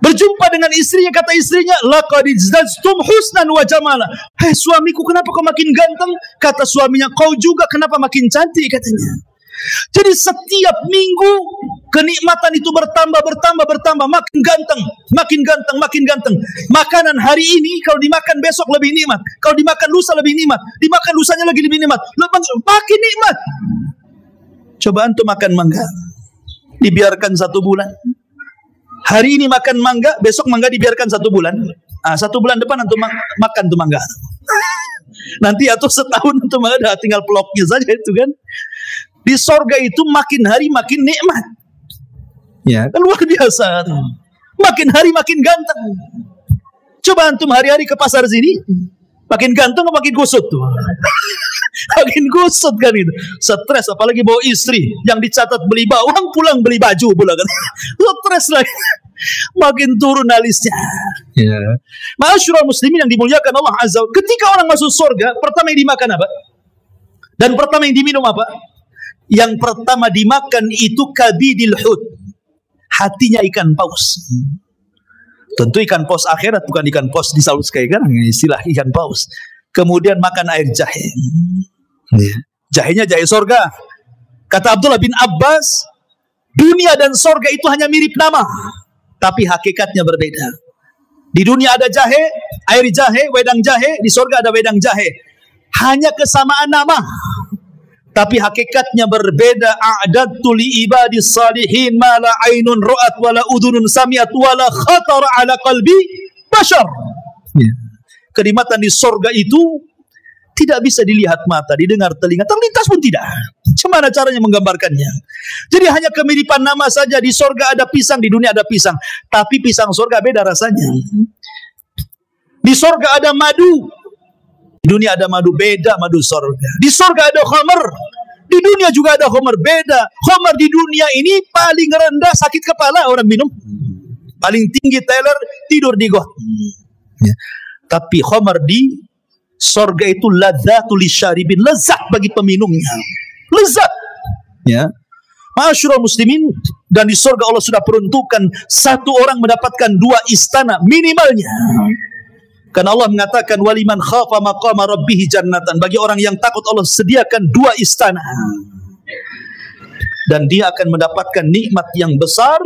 berjumpa dengan istrinya, kata istrinya, laqad izdastum husnan wa jamala. Hei suamiku, kenapa kau makin ganteng? Kata suaminya, kau juga kenapa makin cantik, katanya. Jadi setiap minggu kenikmatan itu bertambah, makin ganteng, makin ganteng. Makanan hari ini kalau dimakan besok lebih nikmat, kalau dimakan lusa lebih nikmat, dimakan lusanya lagi lebih nikmat, makin nikmat. Coba antum makan mangga, dibiarkan 1 bulan. Hari ini makan mangga, besok mangga dibiarkan 1 bulan. 1 bulan depan antum makan tuh mangga. Nanti atau setahun antum ada tinggal peloknya saja itu kan. Di sorga itu makin hari makin nikmat. Ya, kan luar biasa. Makin hari makin ganteng. Coba antum hari-hari ke pasar sini, makin ganteng atau makin kusut tuh? Makin kusut kan itu. Stres, apalagi bawa istri yang dicatat beli bawang, pulang beli baju pula kan. Stres lagi. Makin turun alisnya. Ya. Ma'asyiral muslimin yang dimuliakan Allah Azza wa Jalla, ketika orang masuk surga, pertama yang dimakan apa? Dan pertama yang diminum apa? Yang pertama dimakan itu kabidil hut, hatinya ikan paus. Tentu ikan paus akhirat, bukan ikan paus di Salut sekarang, istilah ikan paus. Kemudian makan air jahe. Jahenya jahe sorga. Kata Abdullah bin Abbas, dunia dan sorga itu hanya mirip nama, tapi hakikatnya berbeda. Di dunia ada jahe, air jahe, wedang jahe. Di sorga ada wedang jahe. Hanya kesamaan nama, tapi hakikatnya berbeda. A'dadtu li ibadis salihin ma la ainun ra'at wa la udhunun sami'at wa la khatara ala qalbi bashar. Kenikmatan di surga itu tidak bisa dilihat mata, didengar telinga, terlintas pun tidak. Bagaimana caranya menggambarkannya? Jadi hanya kemiripan nama saja. Di surga ada pisang, di dunia ada pisang, tapi pisang surga beda rasanya. Di surga ada madu, di dunia ada madu, beda madu surga. Di surga ada khamar, di dunia juga ada khamar, beda. Khamar di dunia ini paling rendah sakit kepala orang minum, paling tinggi teler tidur di got. Tapi khamar di surga itu ladzatul lisyaribin, lezat bagi peminumnya, lezat. Ya, ma'asyiral muslimin, dan di surga Allah sudah peruntukkan satu orang mendapatkan 2 istana minimalnya. Karena Allah mengatakan waliman khafa maqama rabbih jannatan, bagi orang yang takut Allah sediakan 2 istana. Dan dia akan mendapatkan nikmat yang besar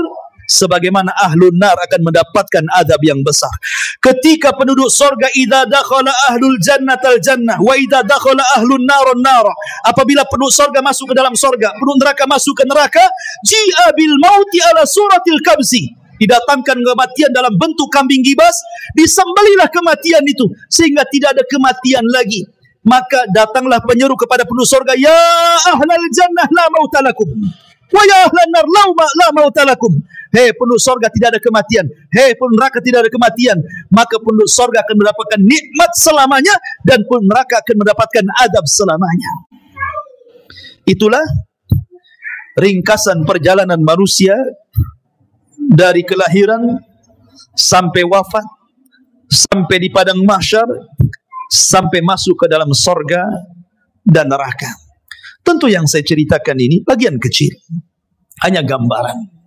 sebagaimana ahlun nar akan mendapatkan azab yang besar. Ketika penduduk surga, idza dakhala ahlul jannatal jannah wa idza dakhala ahlun naron nar, apabila penduduk surga masuk ke dalam surga, penduduk neraka masuk ke neraka, ji'a bil mauti ala suratil kabsi, didatangkan kematian dalam bentuk kambing gibas, disembelihlah kematian itu sehingga tidak ada kematian lagi. Maka datanglah penyeru kepada penduduk surga, ya ahlal jannah la mautalakum wa ya ahlan nar la mautalakum. Hei penduduk surga, tidak ada kematian. Hei penduduk neraka, tidak ada kematian. Maka penduduk surga akan mendapatkan nikmat selamanya, dan penduduk neraka akan mendapatkan azab selamanya. Itulah ringkasan perjalanan manusia dari kelahiran sampai wafat, sampai di padang mahsyar, sampai masuk ke dalam surga dan neraka. Tentu yang saya ceritakan ini bagian kecil, hanya gambaran.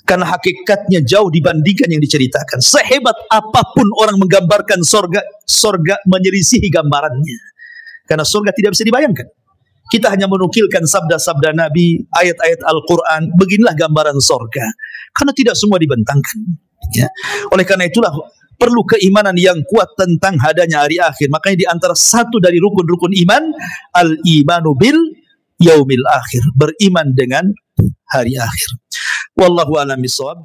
Karena hakikatnya jauh dibandingkan yang diceritakan. Sehebat apapun orang menggambarkan sorga, sorga menyelisihi gambarannya. Karena sorga tidak bisa dibayangkan. Kita hanya menukilkan sabda-sabda Nabi, ayat-ayat Al-Quran, beginilah gambaran sorga. Karena tidak semua dibentangkan. Ya. Oleh karena itulah perlu keimanan yang kuat tentang adanya hari akhir. Makanya di antara satu dari rukun-rukun iman, al-imanu bil yaumil akhir. Beriman dengan hari akhir. Wallahu a'lam bishawab.